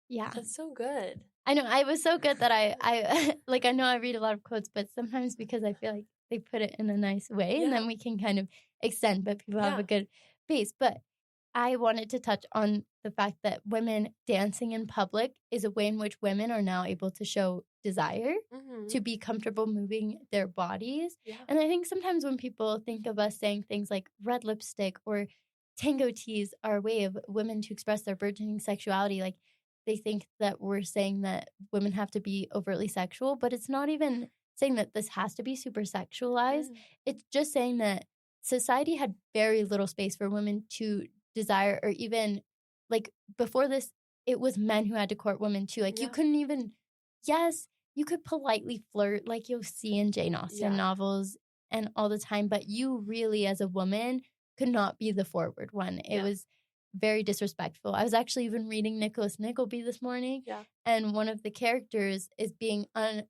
Yeah. That's so good. I know. I was so good that I like, I know I read a lot of quotes, but sometimes because I feel like they put it in a nice way and then we can kind of extend, but people have a good base. But I wanted to touch on the fact that women dancing in public is a way in which women are now able to show desire, to be comfortable moving their bodies. Yeah. And I think sometimes when people think of us saying things like red lipstick or tango tees are a way of women to express their burgeoning sexuality, like they think that we're saying that women have to be overtly sexual, but it's not even saying that this has to be super sexualized. It's just saying that society had very little space for women to desire, or even like before this, it was men who had to court women too. Like you couldn't even, yes, you could politely flirt like you'll see in Jane Austen novels and all the time, but you really as a woman could not be the forward one. It was very disrespectful. I was actually even reading Nicholas Nickleby this morning, and one of the characters is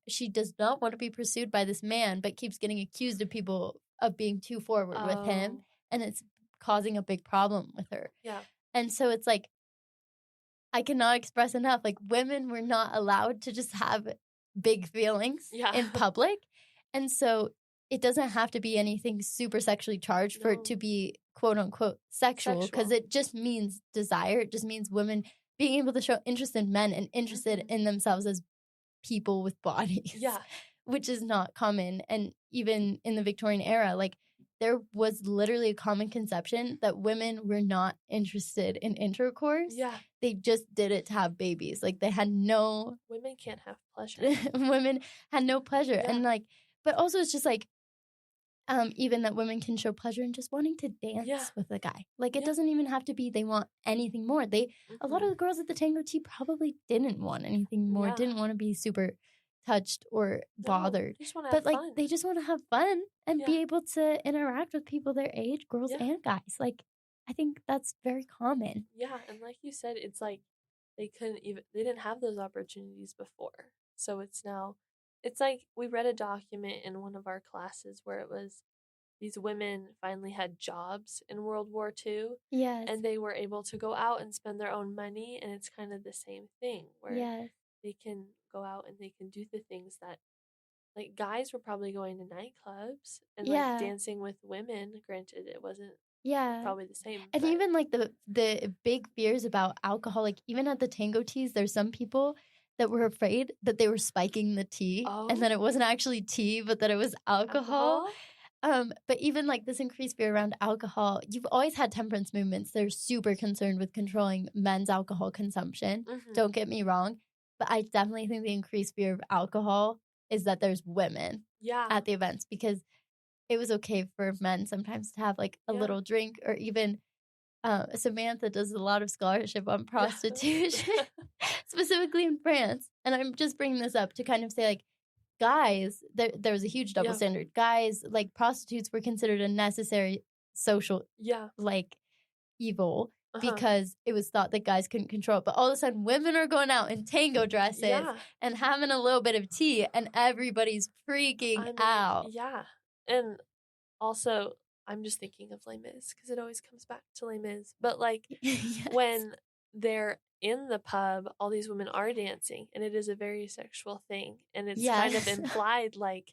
she does not want to be pursued by this man, but keeps getting accused of people of being too forward with him, and it's causing a big problem with her. Yeah. And so it's like, I cannot express enough, like women were not allowed to just have big feelings in public. And so it doesn't have to be anything super sexually charged for it to be quote unquote sexual, because it just means desire. It just means women being able to show interest in men and interested in themselves as people with bodies. Yeah. Which is not common. And even in the Victorian era, like there was literally a common conception that women were not interested in intercourse. Yeah. They just did it to have babies. Like they had no... Women can't have pleasure. Women had no pleasure. Yeah. And like, but also it's just like, even that women can show pleasure in just wanting to dance with a guy. Like it doesn't even have to be they want anything more. A lot of the girls at the tango tea probably didn't want anything more, didn't want to be super touched or bothered. Just want to have fun. They just want to have fun and be able to interact with people their age, girls and guys. Like I think that's very common. Yeah, and like you said, it's like they didn't have those opportunities before. So it's like we read a document in one of our classes where it was these women finally had jobs in World War II. Yes. And they were able to go out and spend their own money, and it's kind of the same thing where they can go out and they can do the things that, like, guys were probably going to nightclubs and like dancing with women. Granted, it wasn't probably the same. And even like the big fears about alcohol, like even at the tango teas, there's some people that were afraid that they were spiking the tea and that it wasn't actually tea, but that it was alcohol. But even like this increased fear around alcohol, you've always had temperance movements. They're super concerned with controlling men's alcohol consumption. Don't get me wrong. But I definitely think the increased fear of alcohol is that there's women at the events, because it was okay for men sometimes to have like a little drink, or even Samantha does a lot of scholarship on prostitution, specifically in France. And I'm just bringing this up to kind of say, like, guys, there was a huge double standard. Guys, like prostitutes, were considered a necessary social like evil, because it was thought that guys couldn't control it. But all of a sudden, women are going out in tango dresses and having a little bit of tea, and everybody's freaking out. Yeah. And also, I'm just thinking of Les Mis, because it always comes back to Les Mis. But like when they're in the pub, all these women are dancing, and it is a very sexual thing. And it's kind of implied like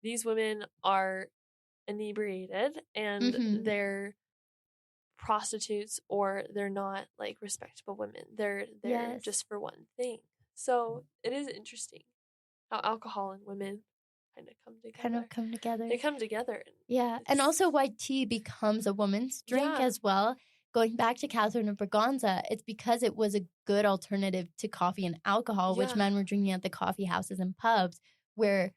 these women are inebriated and they're prostitutes, or they're not like respectable women. They're just for one thing. So it is interesting how alcohol and women kind of come together. They come together. And also why tea becomes a woman's drink as well. Going back to Catherine of Braganza, it's because it was a good alternative to coffee and alcohol, which men were drinking at the coffee houses and pubs, where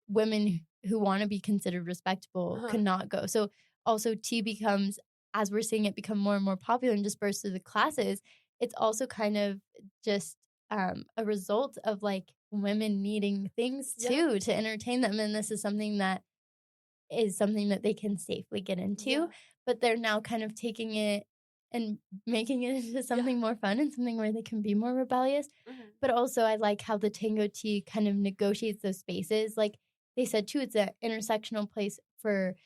women who want to be considered respectable could not go. So also tea becomes, as we're seeing it become more and more popular and dispersed through the classes, it's also kind of just a result of like women needing things too to entertain them. And this is something that they can safely get into, but they're now kind of taking it and making it into something more fun and something where they can be more rebellious. But also I like how the tango tea kind of negotiates those spaces. Like they said too, it's an intersectional place for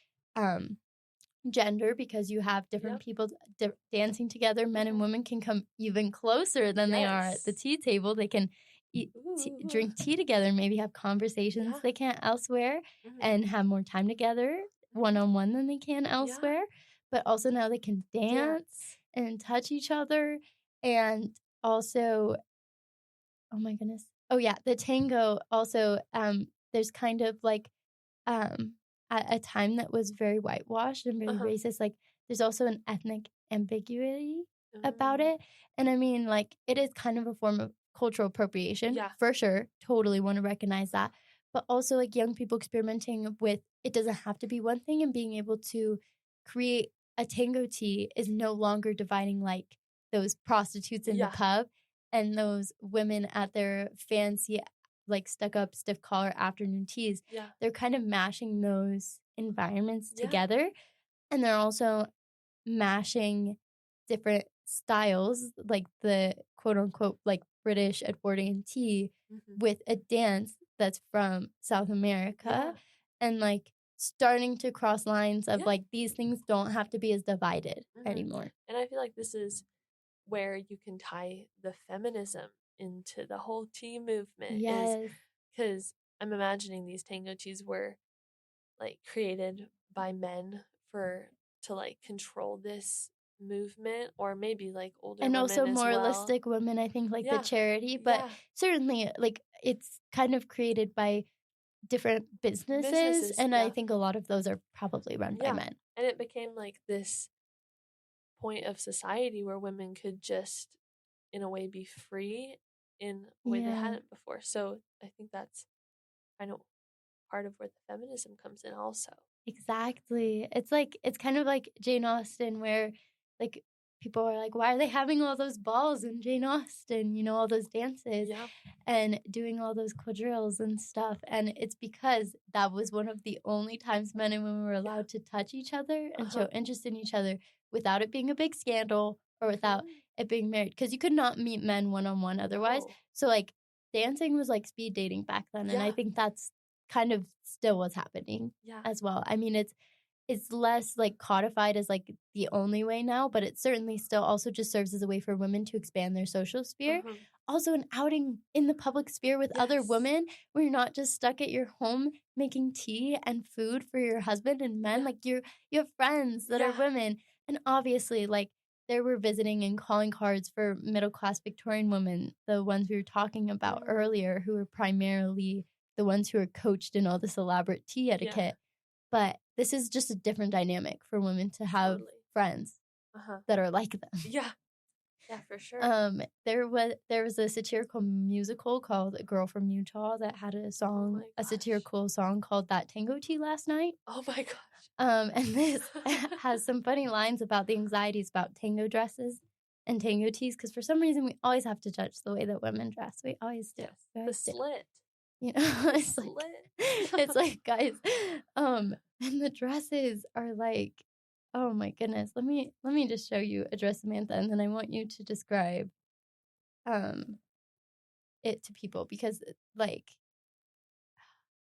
gender, because you have different people dancing together. Men and women can come even closer than they are at the tea table. They can drink tea together, maybe have conversations they can't elsewhere, and have more time together one-on-one than they can elsewhere. But also now they can dance and touch each other. And also, oh my goodness. Oh yeah, the tango also, there's kind of like at a time that was very whitewashed and very racist, like there's also an ethnic ambiguity about it. And I mean, like, it is kind of a form of cultural appropriation, for sure. Totally want to recognize that. But also, like, young people experimenting with it doesn't have to be one thing, and being able to create a tango tea is no longer dividing, like, those prostitutes in the pub and those women at their fancy, like, stuck-up, stiff collar afternoon teas. They're kind of mashing those environments together, and they're also mashing different styles, like the quote-unquote, like, British Edwardian tea with a dance that's from South America, and, like, starting to cross lines of, like, these things don't have to be as divided anymore. And I feel like this is where you can tie the feminism into the whole tea movement. Yes. Because I'm imagining these tango teas were, like, created by men to, like, control this movement, or maybe, like, older and women also as moralistic women, I think, like the charity, but certainly, like, it's kind of created by different businesses, and I think a lot of those are probably run by men. And it became, like, this point of society where women could just, in a way, be free in a way they hadn't before. So I think that's kind of part of where the feminism comes in also. Exactly. It's like, it's kind of like Jane Austen, where, like, people are like, why are they having all those balls in Jane Austen, you know, all those dances and doing all those quadrilles and stuff. And it's because that was one of the only times men and women were allowed to touch each other and show interest in each other without it being a big scandal or without it being married. Because you could not meet men one-on-one otherwise. So, like, dancing was like speed dating back then. And I think that's kind of still what's happening as well. I mean, it's less, like, codified as, like, the only way now, but it certainly still also just serves as a way for women to expand their social sphere. Also an outing in the public sphere with other women, where you're not just stuck at your home making tea and food for your husband and men. Like, you have friends that are women. And obviously, like, there were visiting and calling cards for middle-class Victorian women, the ones we were talking about earlier, who were primarily the ones who are coached in all this elaborate tea etiquette. But this is just a different dynamic for women to have friends that are like them. Yeah, for sure. There was a satirical musical called A Girl from Utah that had a song, a satirical song called That Tango Tea Last Night. Oh my gosh. And this has some funny lines about the anxieties about tango dresses and tango teas, because for some reason we always have to judge the way that women dress. We always do. The slit. You know, it's like, guys, and the dresses are like, oh my goodness. Let me just show you a dress, Samantha, and then I want you to describe it to people, because, like,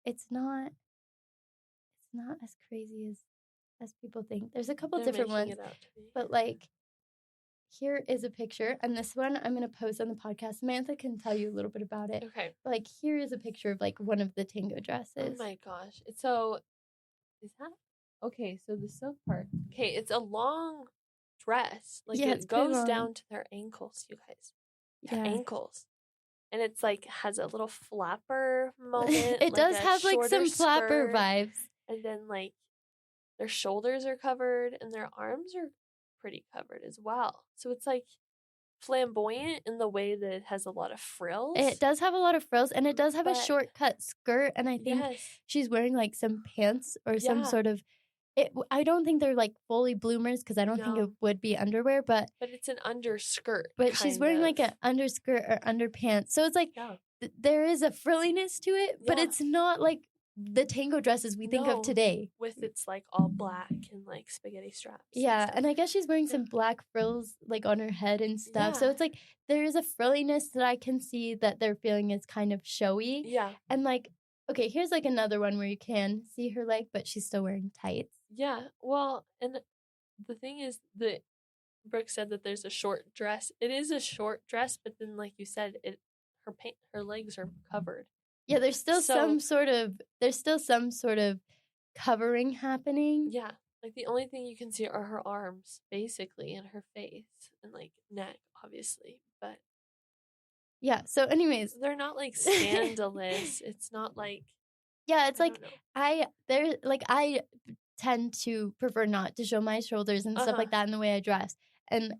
it's not as crazy as people think. There's a couple different ones, but, like, here is a picture, and this one I'm going to post on the podcast. Samantha can tell you a little bit about it. Okay. But, like, here is a picture of, like, one of the tango dresses. Oh my gosh. So, is that? Okay, so the silk part. Okay, it's a long dress. Like, it goes down to their ankles, you guys. Their ankles. And it's, like, has a little flapper moment. It like does have, like, some flapper vibes. And then, like, their shoulders are covered and their arms are pretty covered as well. So it's, like, flamboyant in the way that it has a lot of frills. It does have a lot of frills, and it does have a shortcut skirt, and I think she's wearing, like, some pants or some sort of... I don't think they're, like, fully bloomers, because I don't think it would be underwear, but it's an underskirt. But she's wearing, like, an underskirt or underpants. So it's, like, there is a frilliness to it, but it's not, like, the tango dresses we think of today. With its, like, all black and, like, spaghetti straps. Yeah, and I guess she's wearing some black frills, like, on her head and stuff. So it's, like, there is a frilliness that I can see that they're feeling is kind of showy. Yeah. And, like, okay, here's, like, another one where you can see her leg, but she's still wearing tights. Yeah, well, and the thing is that Brooke said that there's a short dress. It is a short dress, but then, like you said, her legs are covered. Yeah, there's still some sort of covering happening. Yeah. Like, the only thing you can see are her arms, basically, and her face, and, like, neck, obviously, but... Yeah, so anyways. They're not, like, scandalous. It's not, like... Yeah, it's like, I tend to prefer not to show my shoulders and stuff like that in the way I dress. And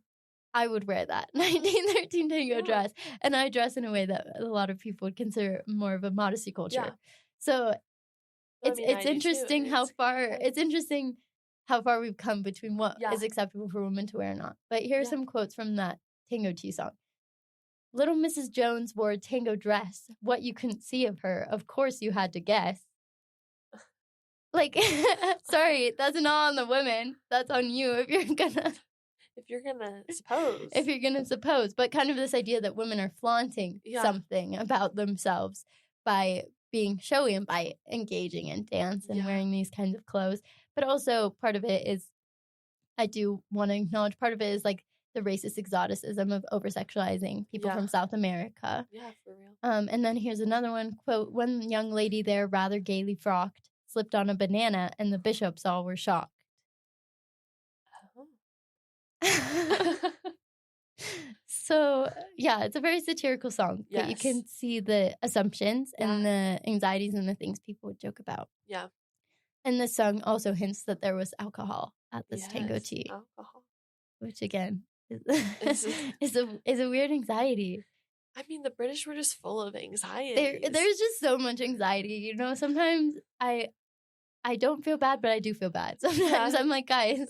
I would wear that 1913 tango dress. And I dress in a way that a lot of people would consider more of a modesty culture. Yeah. So it's interesting how far we've come between what is acceptable for women to wear or not. But here are some quotes from that Tango Tea song. Little Mrs. Jones wore a tango dress. What you couldn't see of her, of course you had to guess. Like, sorry, that's not on the women. That's on you if you're gonna suppose. If you're gonna suppose. But kind of this idea that women are flaunting something about themselves by being showy and by engaging in dance and wearing these kinds of clothes. But also part of it is, I do want to acknowledge, part of it is like the racist exoticism of over-sexualizing people from South America. Yeah, for real. And then here's another one, quote, one young lady there, rather gaily frocked, slipped on a banana, and the bishops all were shocked. Oh. So, yeah, it's a very satirical song. But you can see the assumptions and the anxieties and the things people would joke about. Yeah. And this song also hints that there was alcohol at this tango tea. Alcohol. Which, again... is a weird anxiety. I mean, the British were just full of anxiety. There's just so much anxiety, you know. Sometimes I don't feel bad, but I do feel bad. Sometimes I'm like, guys,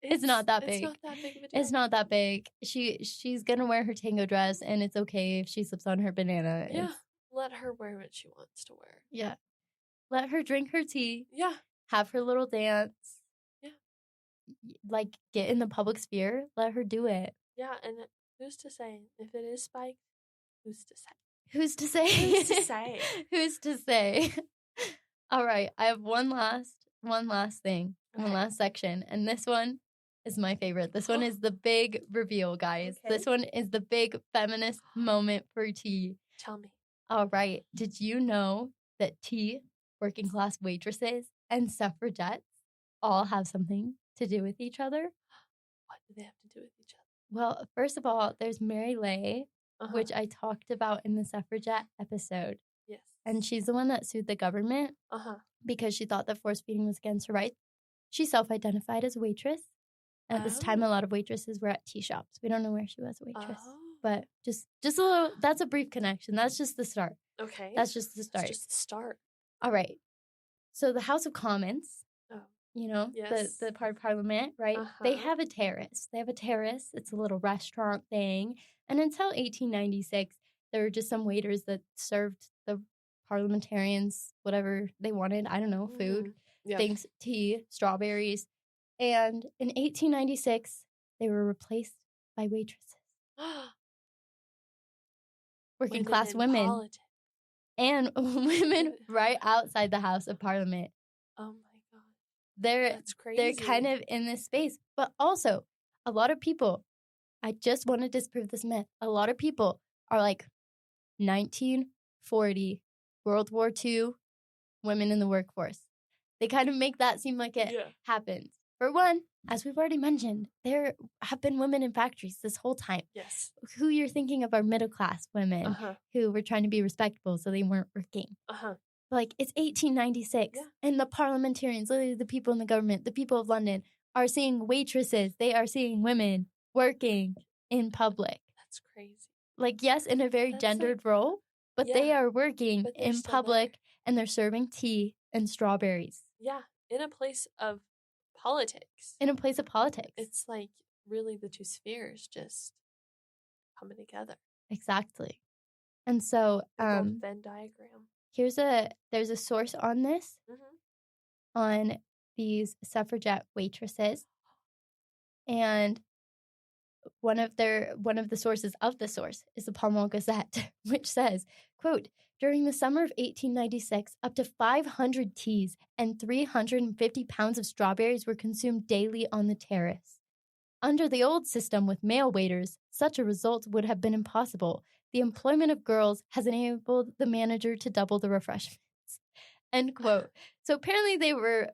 it's not that big. It's not that big of a deal. It's not that big. She's gonna wear her tango dress, and it's okay if she slips on her banana. Yeah, let her wear what she wants to wear. Yeah, let her drink her tea. Yeah, have her little dance. Like, get in the public sphere, let her do it. Yeah, and who's to say? If it is spiked, who's to say? Who's to say? Who's to say? Who's to say? All right, I have one last thing, one last section, and this one is my favorite. This one is the big reveal, guys. Okay. This one is the big feminist moment for tea. Tell me. All right, did you know that tea, working class waitresses, and suffragettes all have something to do with each other? What do they have to do with each other? Well, first of all, there's Mary Lay, which I talked about in the suffragette episode. Yes. And she's the one that sued the government because she thought that force feeding was against her rights. She self-identified as a waitress. And at this time, a lot of waitresses were at tea shops. We don't know where she was a waitress. But just a little, that's a brief connection. That's just the start. Okay. That's just the start. It's just the start. All right. So the House of Commons, you know, the part of Parliament, right? They have a terrace. It's a little restaurant thing. And until 1896, there were just some waiters that served the parliamentarians whatever they wanted. I don't know, food, things, tea, strawberries. And in 1896, they were replaced by waitresses. Working class women. Politics. And women right outside the House of Parliament. Oh my God. That's crazy. They're kind of in this space. But also, a lot of people, I just want to disprove this myth. A lot of people are like 1940, World War II, women in the workforce. They kind of make that seem like it happens. For one, as we've already mentioned, there have been women in factories this whole time. Yes. Who you're thinking of are middle-class women who were trying to be respectable, so they weren't working. Like, it's 1896, and the parliamentarians, literally the people in the government, the people of London, are seeing waitresses. They are seeing women working in public. That's crazy. Like, yes, in a very gendered role, but they are working in public, and they're serving tea and strawberries. Yeah, in a place of politics. In a place of politics. It's like really the two spheres just coming together. Exactly. And so Venn diagram. There's a source on this, on these suffragette waitresses. And one of the sources of the source is the Pall Mall Gazette, which says, quote, during the summer of 1896, up to 500 teas and 350 pounds of strawberries were consumed daily on the terrace. Under the old system with male waiters, such a result would have been impossible. The employment of girls has enabled the manager to double the refreshments. End quote. So apparently they were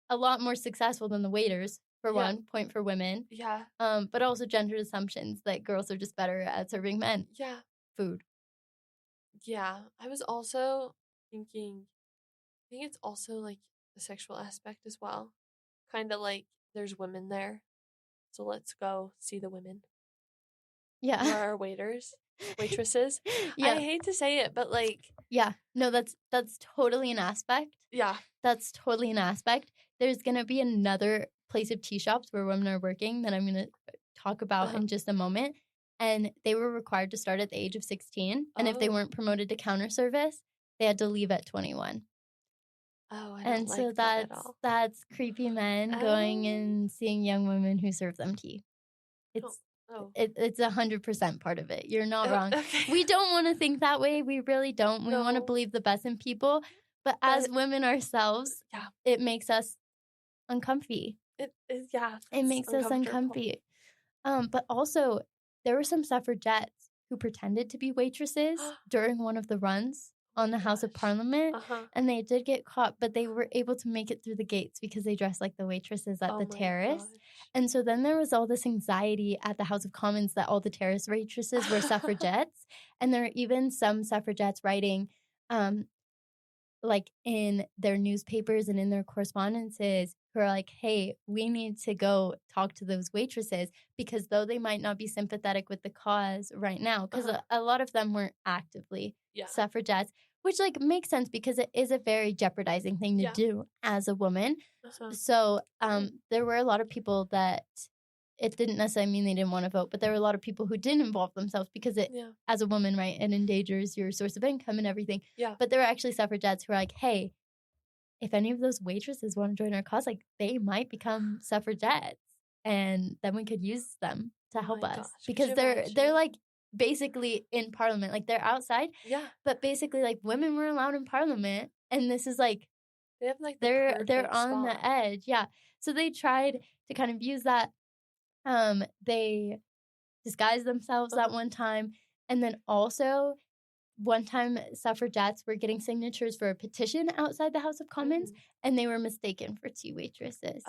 a lot more successful than the waiters, for Yeah. one, point for women. Yeah. But also gender assumptions that girls are just better at serving men Yeah. food. Yeah. I was also thinking, I think it's also like the sexual aspect as well. Kind of like there's women there. So let's go see the women. Yeah. Who are our waitresses. Yeah. I hate to say it, but like. Yeah. No, that's totally an aspect. Yeah. That's totally an aspect. There's going to be another place of tea shops where women are working that I'm going to talk about in just a moment. And they were required to start at the age of 16. And if they weren't promoted to counter service, they had to leave at 21. Oh, I don't so like that at all. That's creepy men going and seeing young women who serve them tea. It's 100% part of it. You're not wrong. Okay. We don't want to think that way. We really don't. We want to believe the best in people. But as women ourselves, it makes us uncomfy. It makes us uncomfy. But also, there were some suffragettes who pretended to be waitresses during one of the runs on the House of Parliament. And they did get caught, but they were able to make it through the gates because they dressed like the waitresses at the terrace. Gosh. And so then there was all this anxiety at the House of Commons that all the terrace waitresses were suffragettes. And there are even some suffragettes writing, like in their newspapers and in their correspondences, who are like, hey, we need to go talk to those waitresses because though they might not be sympathetic with the cause right now, because a lot of them weren't actively suffragettes, which like makes sense because it is a very jeopardizing thing to do as a woman. So there were a lot of people that it didn't necessarily mean they didn't want to vote, but there were a lot of people who didn't involve themselves because it, as a woman, right, it endangers your source of income and everything. Yeah. But there were actually suffragettes who were like, hey, if any of those waitresses want to join our cause, like they might become suffragettes, and then we could use them to help us because they're like basically in Parliament, like they're outside. Yeah. But basically, like women were allowed in Parliament, and this is like they have like they're on the edge. Yeah. So they tried to kind of use that. They disguised themselves at one time, and then also one time suffragettes were getting signatures for a petition outside the House of Commons, and they were mistaken for tea waitresses.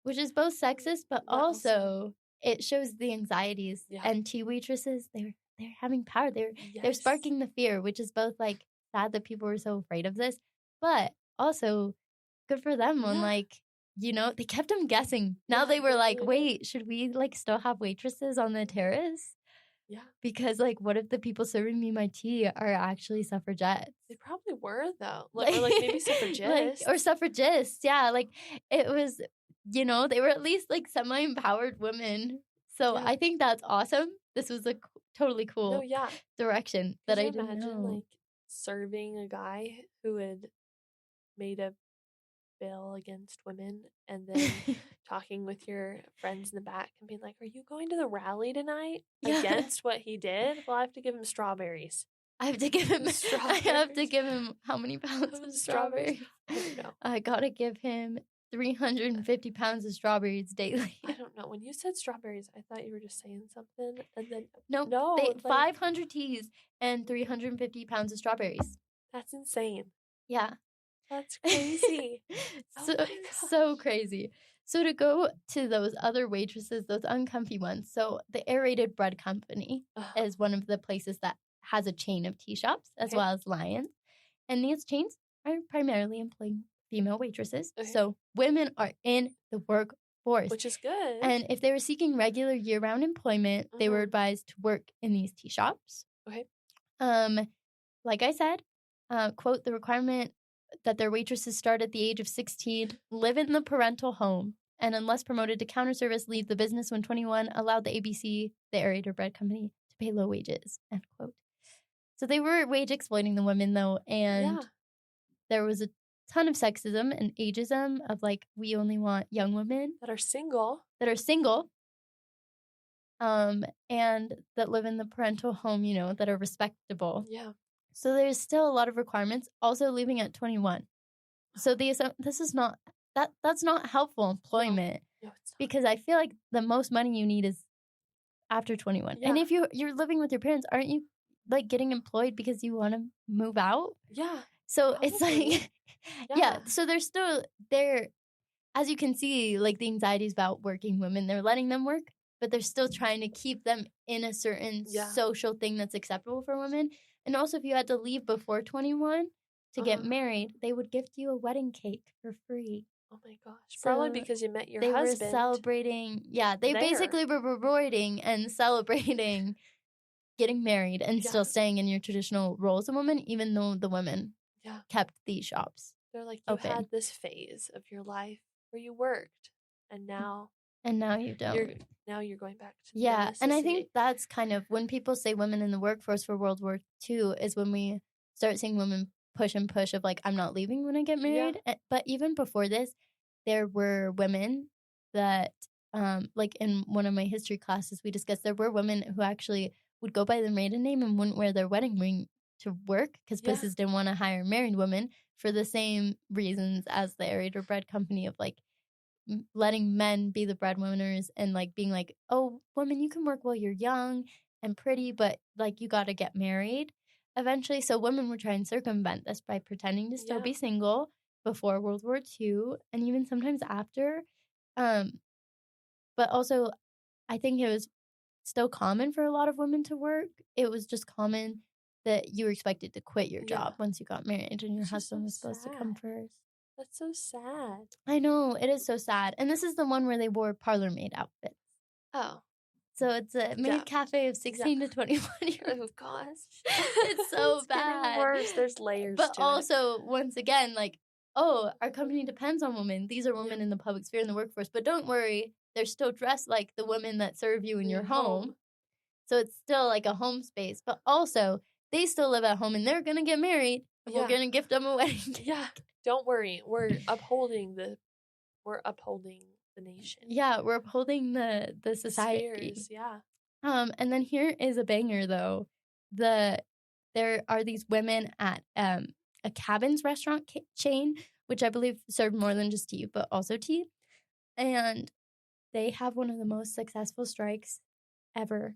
Which is both sexist, but also it shows the anxieties. Yeah. And tea waitresses, they're having power. They're sparking the fear, which is both like sad that people were so afraid of this, but also good for them on like, you know, they kept them guessing. Now they were like, wait, should we like still have waitresses on the terrace? Yeah. Because like, what if the people serving me my tea are actually suffragettes? They probably were though. Or like maybe suffragists. Or suffragists. Yeah. Like it was, you know, they were at least like semi-empowered women. So I think that's awesome. This was a totally cool direction that I didn't know. Like serving a guy who had made a bill against women and then talking with your friends in the back and being like, are you going to the rally tonight against what he did? Well, I have to give him strawberries. I have to give him how many pounds of strawberries? I don't know. I gotta give him 350 pounds of strawberries daily. I don't know. When you said strawberries, I thought you were just saying something, and then no, like, 500 teas and 350 pounds of strawberries. That's insane. Yeah. That's crazy. So crazy. So to go to those other waitresses, those uncomfy ones. So the Aerated Bread Company is one of the places that has a chain of tea shops as well as Lions. And these chains are primarily employing female waitresses. Okay. So women are in the workforce. Which is good. And if they were seeking regular year-round employment, they were advised to work in these tea shops. Okay. Like I said, quote, the requirement that their waitresses start at the age of 16, live in the parental home, and unless promoted to counter service, leave the business when 21, allowed the ABC, the Aerated Bread Company, to pay low wages, end quote. So they were wage exploiting the women, though, and there was a ton of sexism and ageism of, like, we only want young women. That are single. And that live in the parental home, you know, that are respectable. Yeah. So there's still a lot of requirements, also leaving at 21. So this is not, that's not helpful employment. No, it's not. Because I feel like the most money you need is after 21. Yeah. And if you're living with your parents, aren't you like getting employed because you want to move out? Yeah. So Probably. it's like, yeah. So they're still there. As you can see, like the anxieties about working women, they're letting them work, but they're still trying to keep them in a certain social thing that's acceptable for women. And also, if you had to leave before 21 to get married, they would gift you a wedding cake for free. Oh my gosh. So probably because you met your they husband. They were celebrating. Yeah, they basically were rewarding and celebrating getting married and still staying in your traditional role as a woman, even though the women kept these shops. They're like, you had this phase of your life where you worked, and now you don't. Now you're going back to the and I think that's kind of when people say women in the workforce for World War II is when we start seeing women push and push of like, I'm not leaving when I get married. But even before this, there were women that, like in one of my history classes, we discussed there were women who actually would go by their maiden name and wouldn't wear their wedding ring to work because places didn't want to hire married women for the same reasons as the aerator bread company of like letting men be the breadwinners and like being like, oh, woman, you can work while you're young and pretty, but like you got to get married eventually. So women were trying to circumvent this by pretending to still be single before World War II and even sometimes after. But also, I think it was still common for a lot of women to work. It was just common that you were expected to quit your job once you got married and your husband was supposed to come first. That's so sad. I know, it is so sad. And this is the one where they wore parlor-maid outfits. Oh. So it's a maid cafe of 16 to 21 years old. Oh, gosh. It's so bad. Worse. There's layers but to also, once again, like, oh, our company depends on women. These are women in the public sphere in the workforce. But don't worry, they're still dressed like the women that serve you in your home. So it's still like a home space. But also, they still live at home and they're going to get married. And we're going to gift them a wedding cake. Yeah. Don't worry. We're upholding the nation. Yeah, we're upholding the society. Spheres, yeah. And then here is a banger though. There are these women at a Cabins restaurant chain, which I believe served more than just tea, but also tea. And they have one of the most successful strikes ever.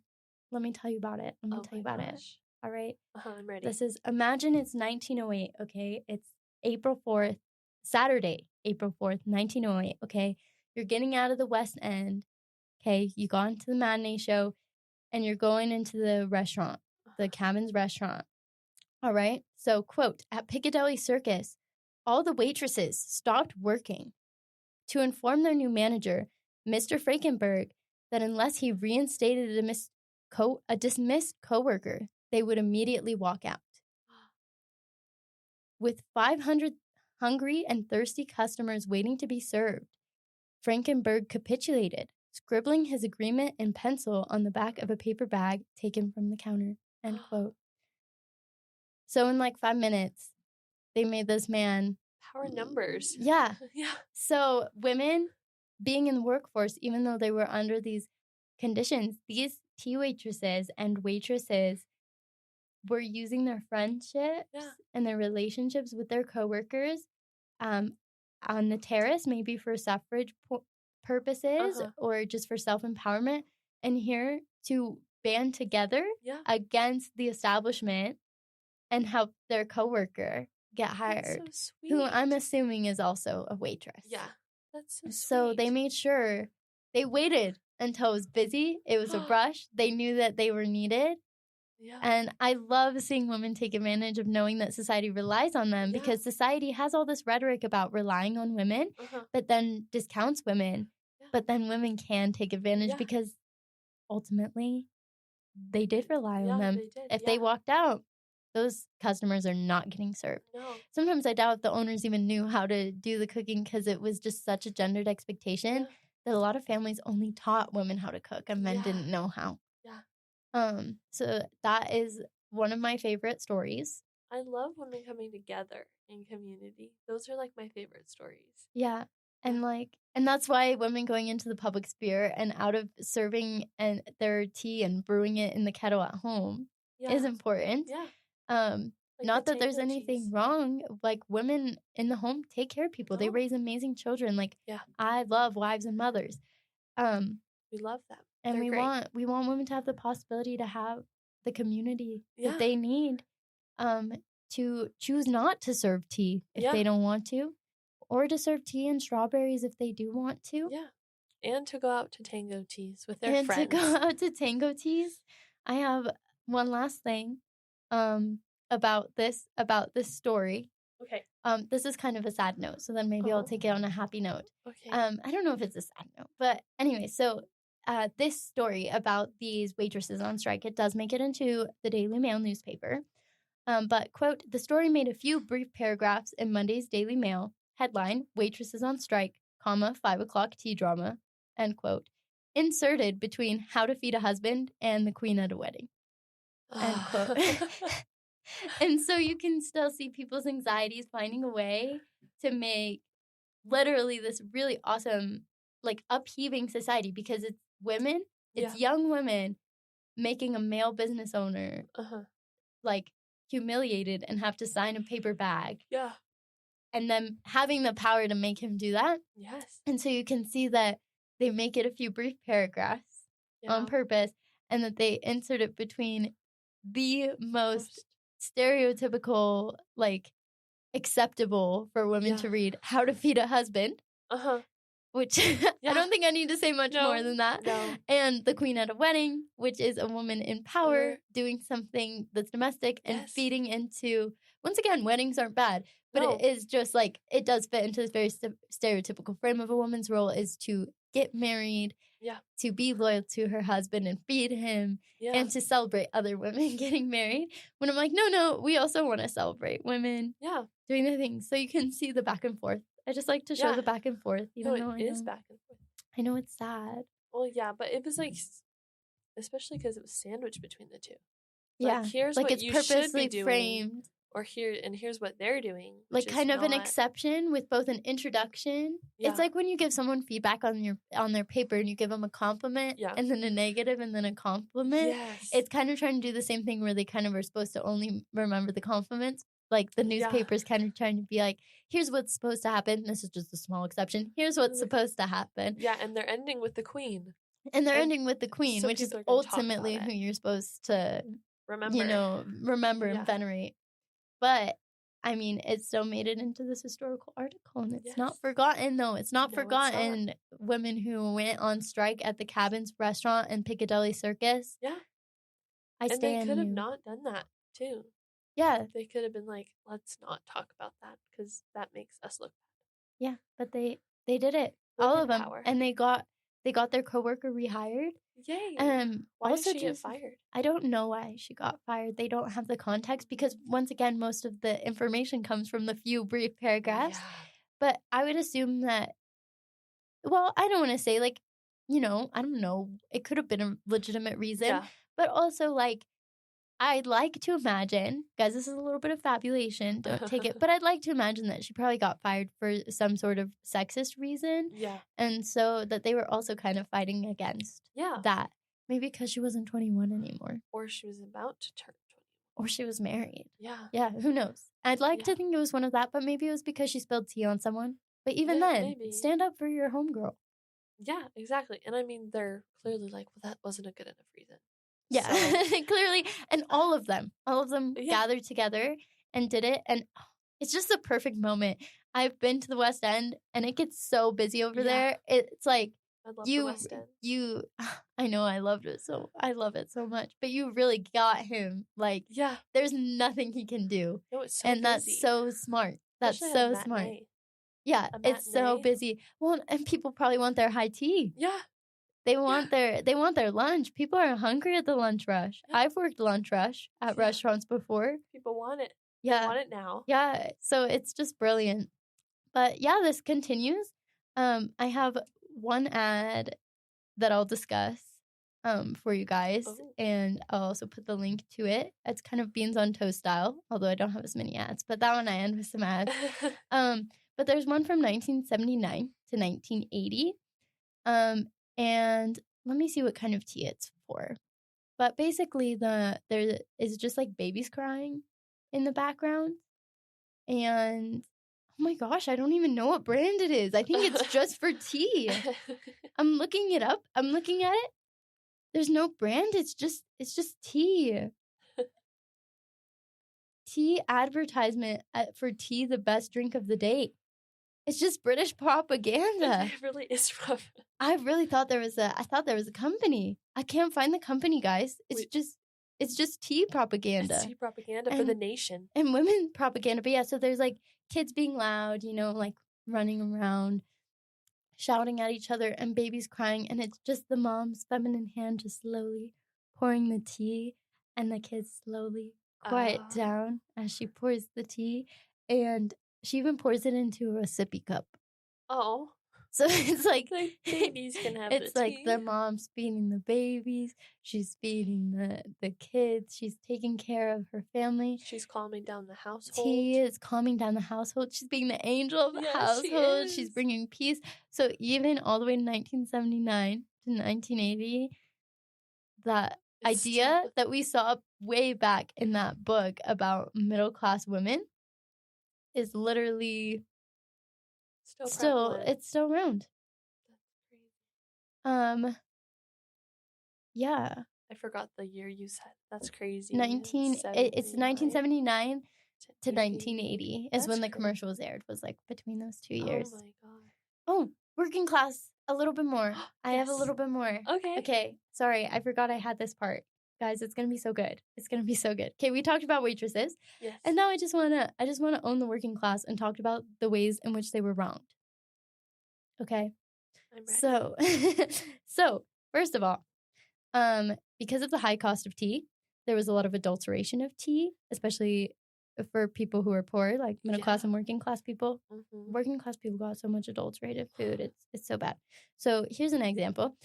Let me tell you about it. All right. I'm ready. This is, imagine it's 1908, okay? It's April 4th, Saturday, April 4th, 1908, okay? You're getting out of the West End, okay? You got into the matinee show, and you're going into the restaurant, the Cabins restaurant, all right? So, quote, at Piccadilly Circus, all the waitresses stopped working to inform their new manager, Mr. Frankenberg, that unless he reinstated a dismissed coworker, they would immediately walk out. With 500 hungry and thirsty customers waiting to be served, Frankenberg capitulated, scribbling his agreement in pencil on the back of a paper bag taken from the counter, end quote. So in like 5 minutes, they made this man... Power numbers. Yeah. Yeah. So women being in the workforce, even though they were under these conditions, these tea waitresses and waitresses were using their friendships and their relationships with their coworkers on the terrace, maybe for suffrage purposes or just for self-empowerment, and here to band together against the establishment and help their coworker get hired, so who I'm assuming is also a waitress. Yeah, that's so sweet. So they made sure, they waited until it was busy. It was a rush. They knew that they were needed. Yeah. And I love seeing women take advantage of knowing that society relies on them because society has all this rhetoric about relying on women, but then discounts women. Yeah. But then women can take advantage because ultimately they did rely on them. They did. If they walked out, those customers are not getting served. No. Sometimes I doubt if the owners even knew how to do the cooking because it was just such a gendered expectation that a lot of families only taught women how to cook and men didn't know how. Yeah. So that is one of my favorite stories. I love women coming together in community. Those are like my favorite stories. Yeah. And that's why women going into the public sphere and out of serving and their tea and brewing it in the kettle at home is important. Yeah. Not that there's anything wrong. Like, women in the home take care of people. No. They raise amazing children. Like, I love wives and mothers. We love them. And we want women to have the possibility to have the community that they need to choose not to serve tea if they don't want to, or to serve tea and strawberries if they do want to. Yeah. And to go out to tango teas with their friends. And to go out to tango teas. I have one last thing about this story. Okay. This is kind of a sad note, so then maybe I'll take it on a happy note. Okay. I don't know if it's a sad note, but anyway, so this story about these waitresses on strike, it does make it into the Daily Mail newspaper. But, quote, the story made a few brief paragraphs in Monday's Daily Mail. Headline, waitresses on strike, 5 o'clock tea drama, end quote. Inserted between how to feed a husband and the queen at a wedding, end quote. And so you can still see people's anxieties finding a way to make literally this really awesome, like, upheaving society, because it's women, it's young women making a male business owner, like, humiliated and have to sign a paper bag. Yeah. And then having the power to make him do that. Yes. And so you can see that they make it a few brief paragraphs on purpose, and that they insert it between the most stereotypical, like, acceptable for women to read, how to feed a husband. Which I don't think I need to say much more than that. No. And the queen at a wedding, which is a woman in power doing something that's domestic and feeding into, once again, weddings aren't bad, but it is just like, it does fit into this very stereotypical frame of a woman's role, is to get married, to be loyal to her husband and feed him, and to celebrate other women getting married. When I'm like, no, we also want to celebrate women doing the things. So you can see the back and forth. I just like to show the back and forth, even though it is back and forth. I know it's sad. Well, yeah, but it was like, especially because it was sandwiched between the two. Yeah, like, here's like what it's you purposely should be doing, framed. Or here's what they're doing. Like kind of an exception with both an introduction. Yeah. It's like when you give someone feedback on their paper and you give them a compliment and then a negative and then a compliment. Yes. It's kind of trying to do the same thing where they kind of are supposed to only remember the compliments. Like the newspaper's kind of trying to be like, here's what's supposed to happen. This is just a small exception. Here's what's supposed to happen. Yeah, and they're ending with the queen. So which is ultimately who you're supposed to remember and venerate. But, I mean, it still made it into this historical article, and it's not forgotten, though. It's not forgotten women who went on strike at the Cabins restaurant in Piccadilly Circus. Yeah. And they could have not done that, too. Yeah. They could have been like, let's not talk about that, because that makes us look bad. Yeah, but they did it. All of them. And they got their coworker rehired. Yay. Why did she get fired? I don't know why she got fired. They don't have the context because, once again, most of the information comes from the few brief paragraphs. Yeah. But I would assume that, well, I don't want to say, like, I don't know. It could have been a legitimate reason. Yeah. But also, like, I'd like to imagine, guys, this is a little bit of fabulation, don't take it, but I'd like to imagine that she probably got fired for some sort of sexist reason. Yeah. And so that they were also kind of fighting against that. Maybe because she wasn't 21 anymore. Or she was about to turn 21. Or she was married. Yeah. Yeah, who knows? I'd like to think it was one of that, but maybe it was because she spilled tea on someone. But even then, stand up for your homegirl. Yeah, exactly. And I mean, they're clearly like, well, that wasn't a good enough reason. Yeah, so. Clearly. And all of them gathered together and did it. And it's just a perfect moment. I've been to the West End and it gets so busy over there. It's like, I love the West End. I know, I love it so much. But you really got him. Like, there's nothing he can do. No, it's so and busy. That's so smart. That's so smart. Yeah, it's so busy. Well, and people probably want their high tea. Yeah. They want their lunch. People are hungry at the lunch rush. Yeah. I've worked lunch rush at restaurants before. People want it. Yeah. They want it now. Yeah. So it's just brilliant. But yeah, this continues. I have one ad that I'll discuss for you guys. Oh. And I'll also put the link to it. It's kind of beans on toast style, although I don't have as many ads. But that one I end with some ads. But there's one from 1979 to 1980. And let me see what kind of tea it's for. But basically, there is just like babies crying in the background. And oh my gosh, I don't even know what brand it is. I think it's just for tea. I'm looking it up. I'm looking at it. There's no brand. It's just tea. tea advertisement for tea, the best drink of the day. It's just British propaganda. It really is rough. I really thought there was a company. I can't find the company, guys. It's just tea propaganda. It's tea propaganda for the nation. And women propaganda. But yeah, so there's like kids being loud, like running around, shouting at each other, and babies crying. And it's just the mom's feminine hand just slowly pouring the tea, and the kids slowly quiet down as she pours the tea. And she even pours it into a sippy cup. Oh. So it's like babies can have it's the like tea. the mom's feeding the babies, she's feeding the kids, she's taking care of her family. She's calming down the household. Tea is calming down the household. She's being the angel of the household. She's bringing peace. So even all the way to 1979 to 1980, that idea that we saw way back in that book about middle-class women is literally it's still around. That's crazy. Yeah. I forgot the year you said. That's crazy. It's 1979 to 1980 is when the commercial was aired. Was like between those 2 years. Oh my god. Oh, working class. A little bit more. I have a little bit more. Okay. Sorry, I forgot I had this part. Guys, it's gonna be so good. It's gonna be so good. Okay, we talked about waitresses. Yes. And now I just wanna own the working class and talk about the ways in which they were wronged. Okay. I'm ready. So first of all, because of the high cost of tea, there was a lot of adulteration of tea, especially for people who are poor, like middle class and working class people. Mm-hmm. Working class people got so much adulterated food. It's so bad. So here's an example.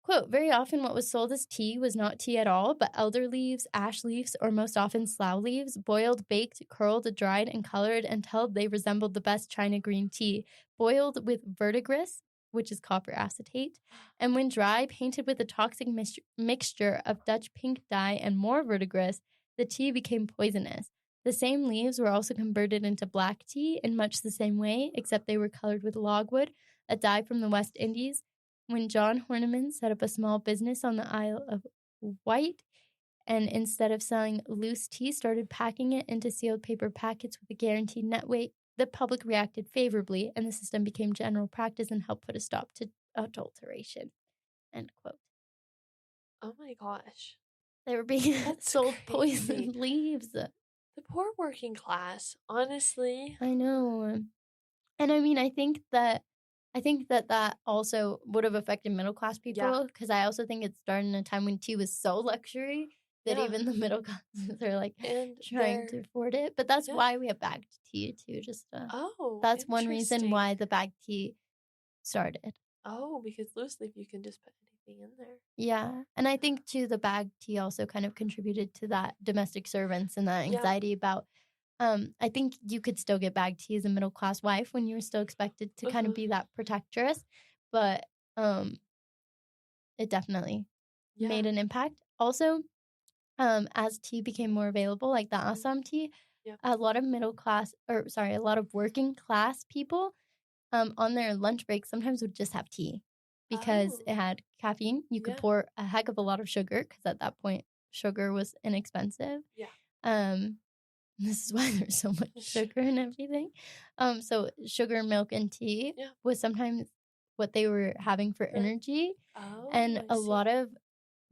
Quote, very often what was sold as tea was not tea at all, but elder leaves, ash leaves, or most often slough leaves, boiled, baked, curled, dried, and colored until they resembled the best China green tea, boiled with verdigris, which is copper acetate, and when dry, painted with a toxic mixture of Dutch pink dye and more verdigris, the tea became poisonous. The same leaves were also converted into black tea in much the same way, except they were colored with logwood, a dye from the West Indies. When John Horniman set up a small business on the Isle of Wight, and instead of selling loose tea, started packing it into sealed paper packets with a guaranteed net weight, the public reacted favorably, and the system became general practice and helped put a stop to adulteration. End quote. Oh my gosh. They were being sold poisoned leaves. The poor working class, honestly. I know. And I mean, I think that also would have affected middle class people, because I also think it started in a time when tea was so luxury that even the middle classes are like trying to afford it. But that's why we have bagged tea too. That's one reason why the bagged tea started. Oh, because loose leaf you can just put anything in there. Yeah, and I think too the bagged tea also kind of contributed to that domestic servants and that anxiety about. I think you could still get bagged tea as a middle class wife when you were still expected to kind of be that protectress, but it definitely made an impact. Also, as tea became more available, like the Assam tea, a lot of working class people on their lunch break sometimes would just have tea because it had caffeine. You could pour a heck of a lot of sugar because at that point sugar was inexpensive. This is why there's so much sugar and everything. So sugar, milk, and tea was sometimes what they were having for energy. And a lot of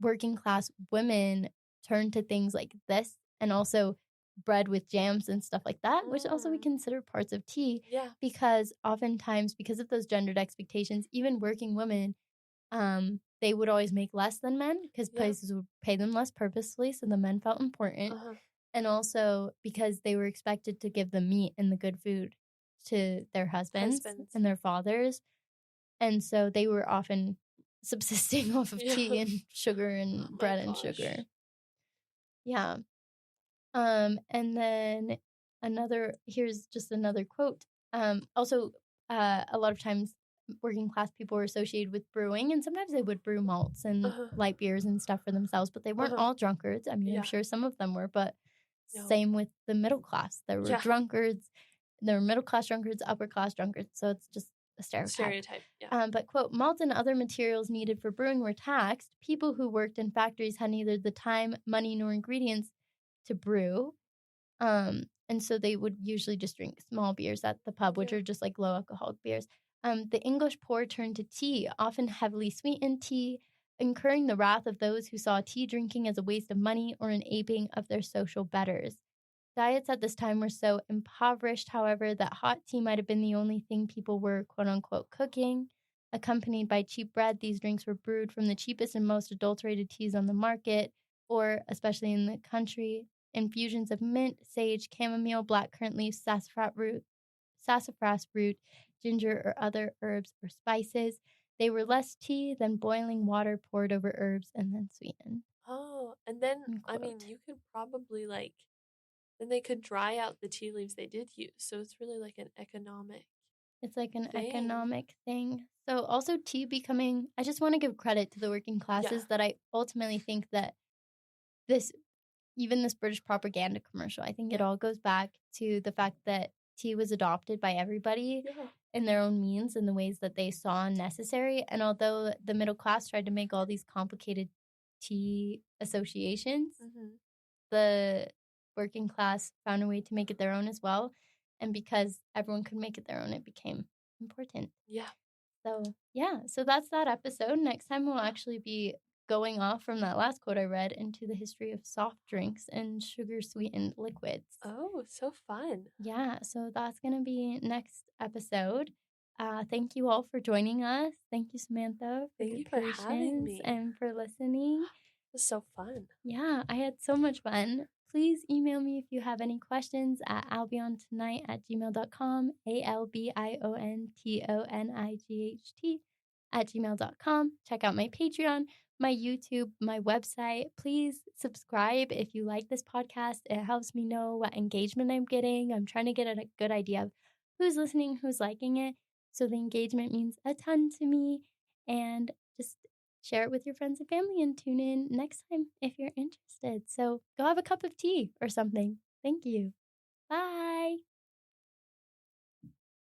working class women turned to things like this, and also bread with jams and stuff like that, which also we consider parts of tea. Because oftentimes, because of those gendered expectations, even working women, they would always make less than men because places would pay them less purposefully, so the men felt important. And also because they were expected to give the meat and the good food to their husbands and their fathers. And so they were often subsisting off of tea and sugar and bread and sugar. Yeah. And then here's just another quote. Also, a lot of times working class people were associated with brewing, and sometimes they would brew malts and light beers and stuff for themselves, but they weren't all drunkards. I mean, I'm sure some of them were, but same with the middle class. There were drunkards. There were middle class drunkards, upper class drunkards. So it's just a stereotype. But, quote, malt and other materials needed for brewing were taxed. People who worked in factories had neither the time, money, nor ingredients to brew. And so they would usually just drink small beers at the pub, which are just like low alcoholic beers. The English poor turned to tea, often heavily sweetened tea, incurring the wrath of those who saw tea drinking as a waste of money or an aping of their social betters. Diets at this time were so impoverished, however, that hot tea might have been the only thing people were quote-unquote cooking. Accompanied by cheap bread, these drinks were brewed from the cheapest and most adulterated teas on the market, or, especially in the country, infusions of mint, sage, chamomile, blackcurrant leaf, sassafras root, ginger, or other herbs or spices. They were less tea than boiling water poured over herbs and then sweetened. Oh, and then, I mean, you could probably, like, then they could dry out the tea leaves they did use. So it's really like an economic It's like an thing. economic thing. So also tea becoming, I just want to give credit to the working classes that I ultimately think that even this British propaganda commercial, I think it all goes back to the fact that tea was adopted by everybody in their own means in the ways that they saw necessary. And although the middle class tried to make all these complicated tea associations, the working class found a way to make it their own as well. And because everyone could make it their own, it became important. Yeah. So that's that episode. Next time we'll actually be going off from that last quote I read into the history of soft drinks and sugar-sweetened liquids. Oh, so fun. Yeah, so that's going to be next episode. Thank you all for joining us. Thank you, Samantha, for your patience and for listening. It was so fun. Yeah, I had so much fun. Please email me if you have any questions at albiontonight@gmail.com, albiontonight@gmail.com. Check out my Patreon, my YouTube, my website. Please subscribe if you like this podcast. It helps me know what engagement I'm getting. I'm trying to get a good idea of who's listening, who's liking it. So the engagement means a ton to me. And just share it with your friends and family and tune in next time if you're interested. So go have a cup of tea or something. Thank you. Bye.